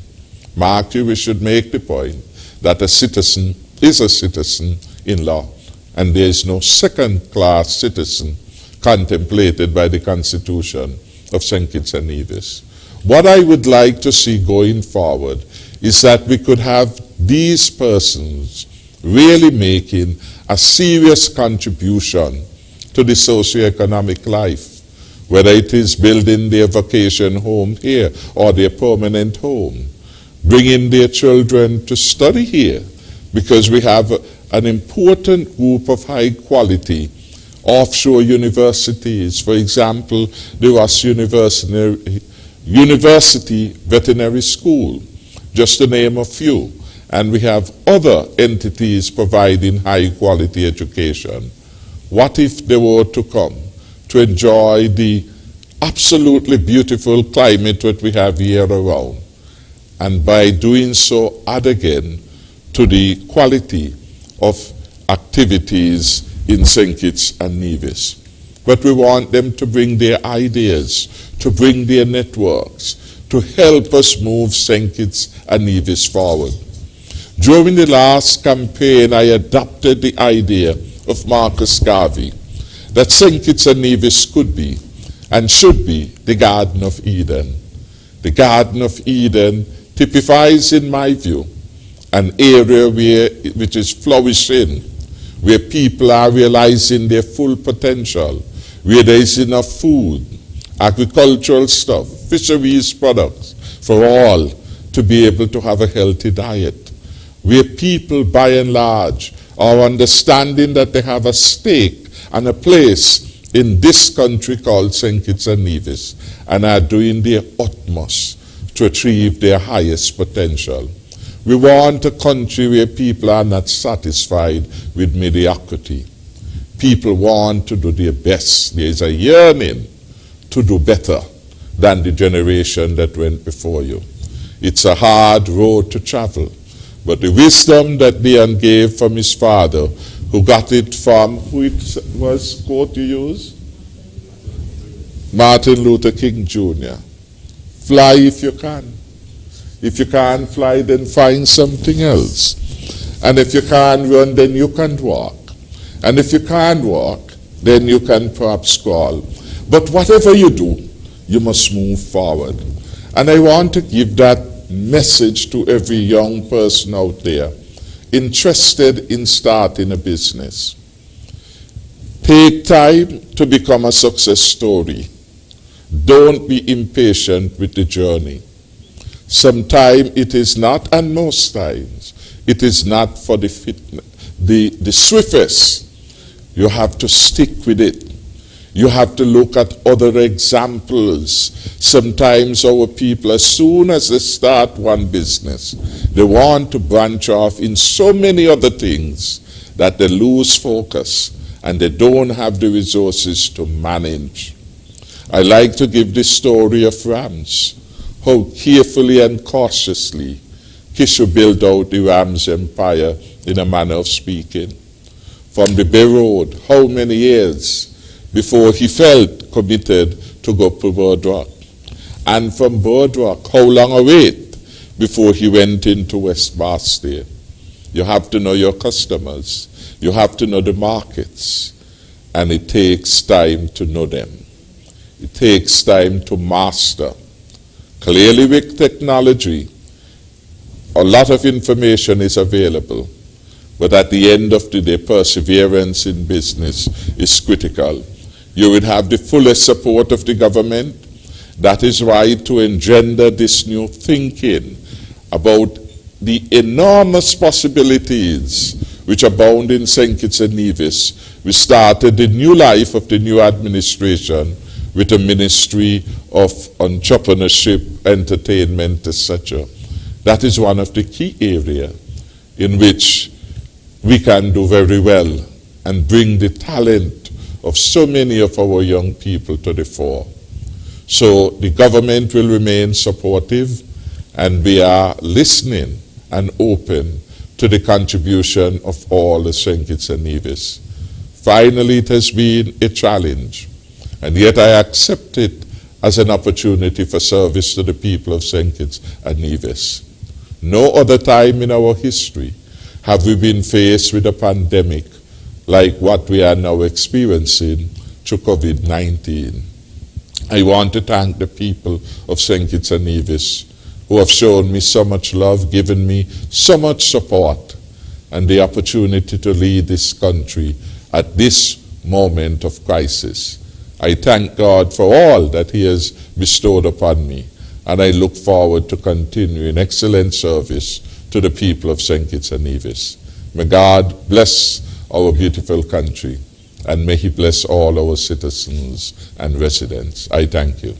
Mark, we should make the point that a citizen is a citizen in law, and there is no second-class citizen contemplated by the Constitution of St. Kitts and Nevis. What I would like to see going forward is that we could have these persons really making a serious contribution to the socioeconomic life, whether it is building their vacation home here or their permanent home, bringing their children to study here, because we have an important group of high-quality offshore universities. For example, the Ross University Veterinary School, just to name a few. And we have other entities providing high-quality education. What if they were to come to enjoy the absolutely beautiful climate that we have year around, and by doing so add again to the quality of activities in St. Kitts and Nevis? But we want them to bring their ideas, to bring their networks, to help us move St. Kitts and Nevis forward. During the last campaign, I adopted the idea of Marcus Garvey that St. Kitts and Nevis could be and should be the Garden of Eden. The Garden of Eden typifies, in my view, an area which is flourishing, where people are realizing their full potential, where there is enough food, agricultural stuff, fisheries products for all to be able to have a healthy diet, where people by and large are understanding that they have a stake and a place in this country called St. Kitts and Nevis, and are doing their utmost to achieve their highest potential. We want a country where people are not satisfied with mediocrity. People want to do their best. There is a yearning to do better than the generation that went before you. It's a hard road to travel, but the wisdom that Dion gave from his father, who got it from, who it was, quote you use? Martin Luther King Jr. Fly if you can. If you can't fly, then find something else. And if you can't run, then you can walk. And if you can't walk, then you can perhaps crawl. But whatever you do, you must move forward. And I want to give that message to every young person out there interested in starting a business. Take time to become a success story. Don't be impatient with the journey. Sometimes it is not, and most times, it is not for the swiftest. You have to stick with it. You have to look at other examples. Sometimes our people, as soon as they start one business, they want to branch off in so many other things that they lose focus and they don't have the resources to manage. I like to give the story of Rams, how carefully and cautiously Kishu built out the Rams empire, in a manner of speaking. From the Bay Road, how many years before he felt committed to go to Boardwalk? And from Boardwalk, how long a wait before he went into West Barstow? You have to know your customers. You have to know the markets. and it takes time to know them. It takes time to master. Clearly with technology, a lot of information is available, but at the end of the day, perseverance in business is critical. You would have the fullest support of the government. That is why, to engender this new thinking about the enormous possibilities which abound in St. Kitts and Nevis, we started the new life of the new administration with a Ministry of Entrepreneurship, Entertainment, etc. That is one of the key areas in which we can do very well and bring the talent of so many of our young people to the fore. So the government will remain supportive, and we are listening and open to the contribution of all the St. Kitts and Nevis. Finally, it has been a challenge, and yet I accept it as an opportunity for service to the people of St. Kitts and Nevis. No other time in our history have we been faced with a pandemic like what we are now experiencing through COVID-19. I want to thank the people of St. Kitts and Nevis who have shown me so much love, given me so much support, and the opportunity to lead this country at this moment of crisis. I thank God for all that He has bestowed upon me, and I look forward to continuing excellent service to the people of St. Kitts and Nevis. May God bless our beautiful country, and may He bless all our citizens and residents. I thank you.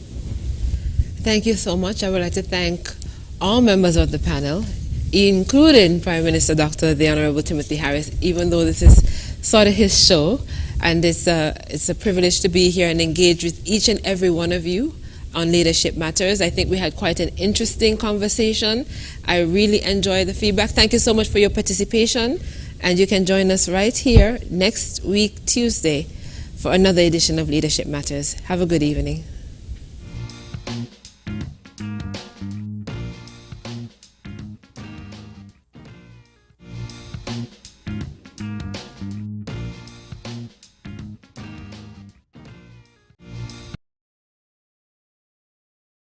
Thank you so much. I would like to thank all members of the panel, including Prime Minister Dr. the Honorable Timothy Harris, even though this is sort of his show, and it's a privilege to be here and engage with each and every one of you on Leadership Matters. I think we had quite an interesting conversation. I really enjoyed the feedback. Thank you so much for your participation, and you can join us right here next week, Tuesday, for another edition of Leadership Matters. Have a good evening.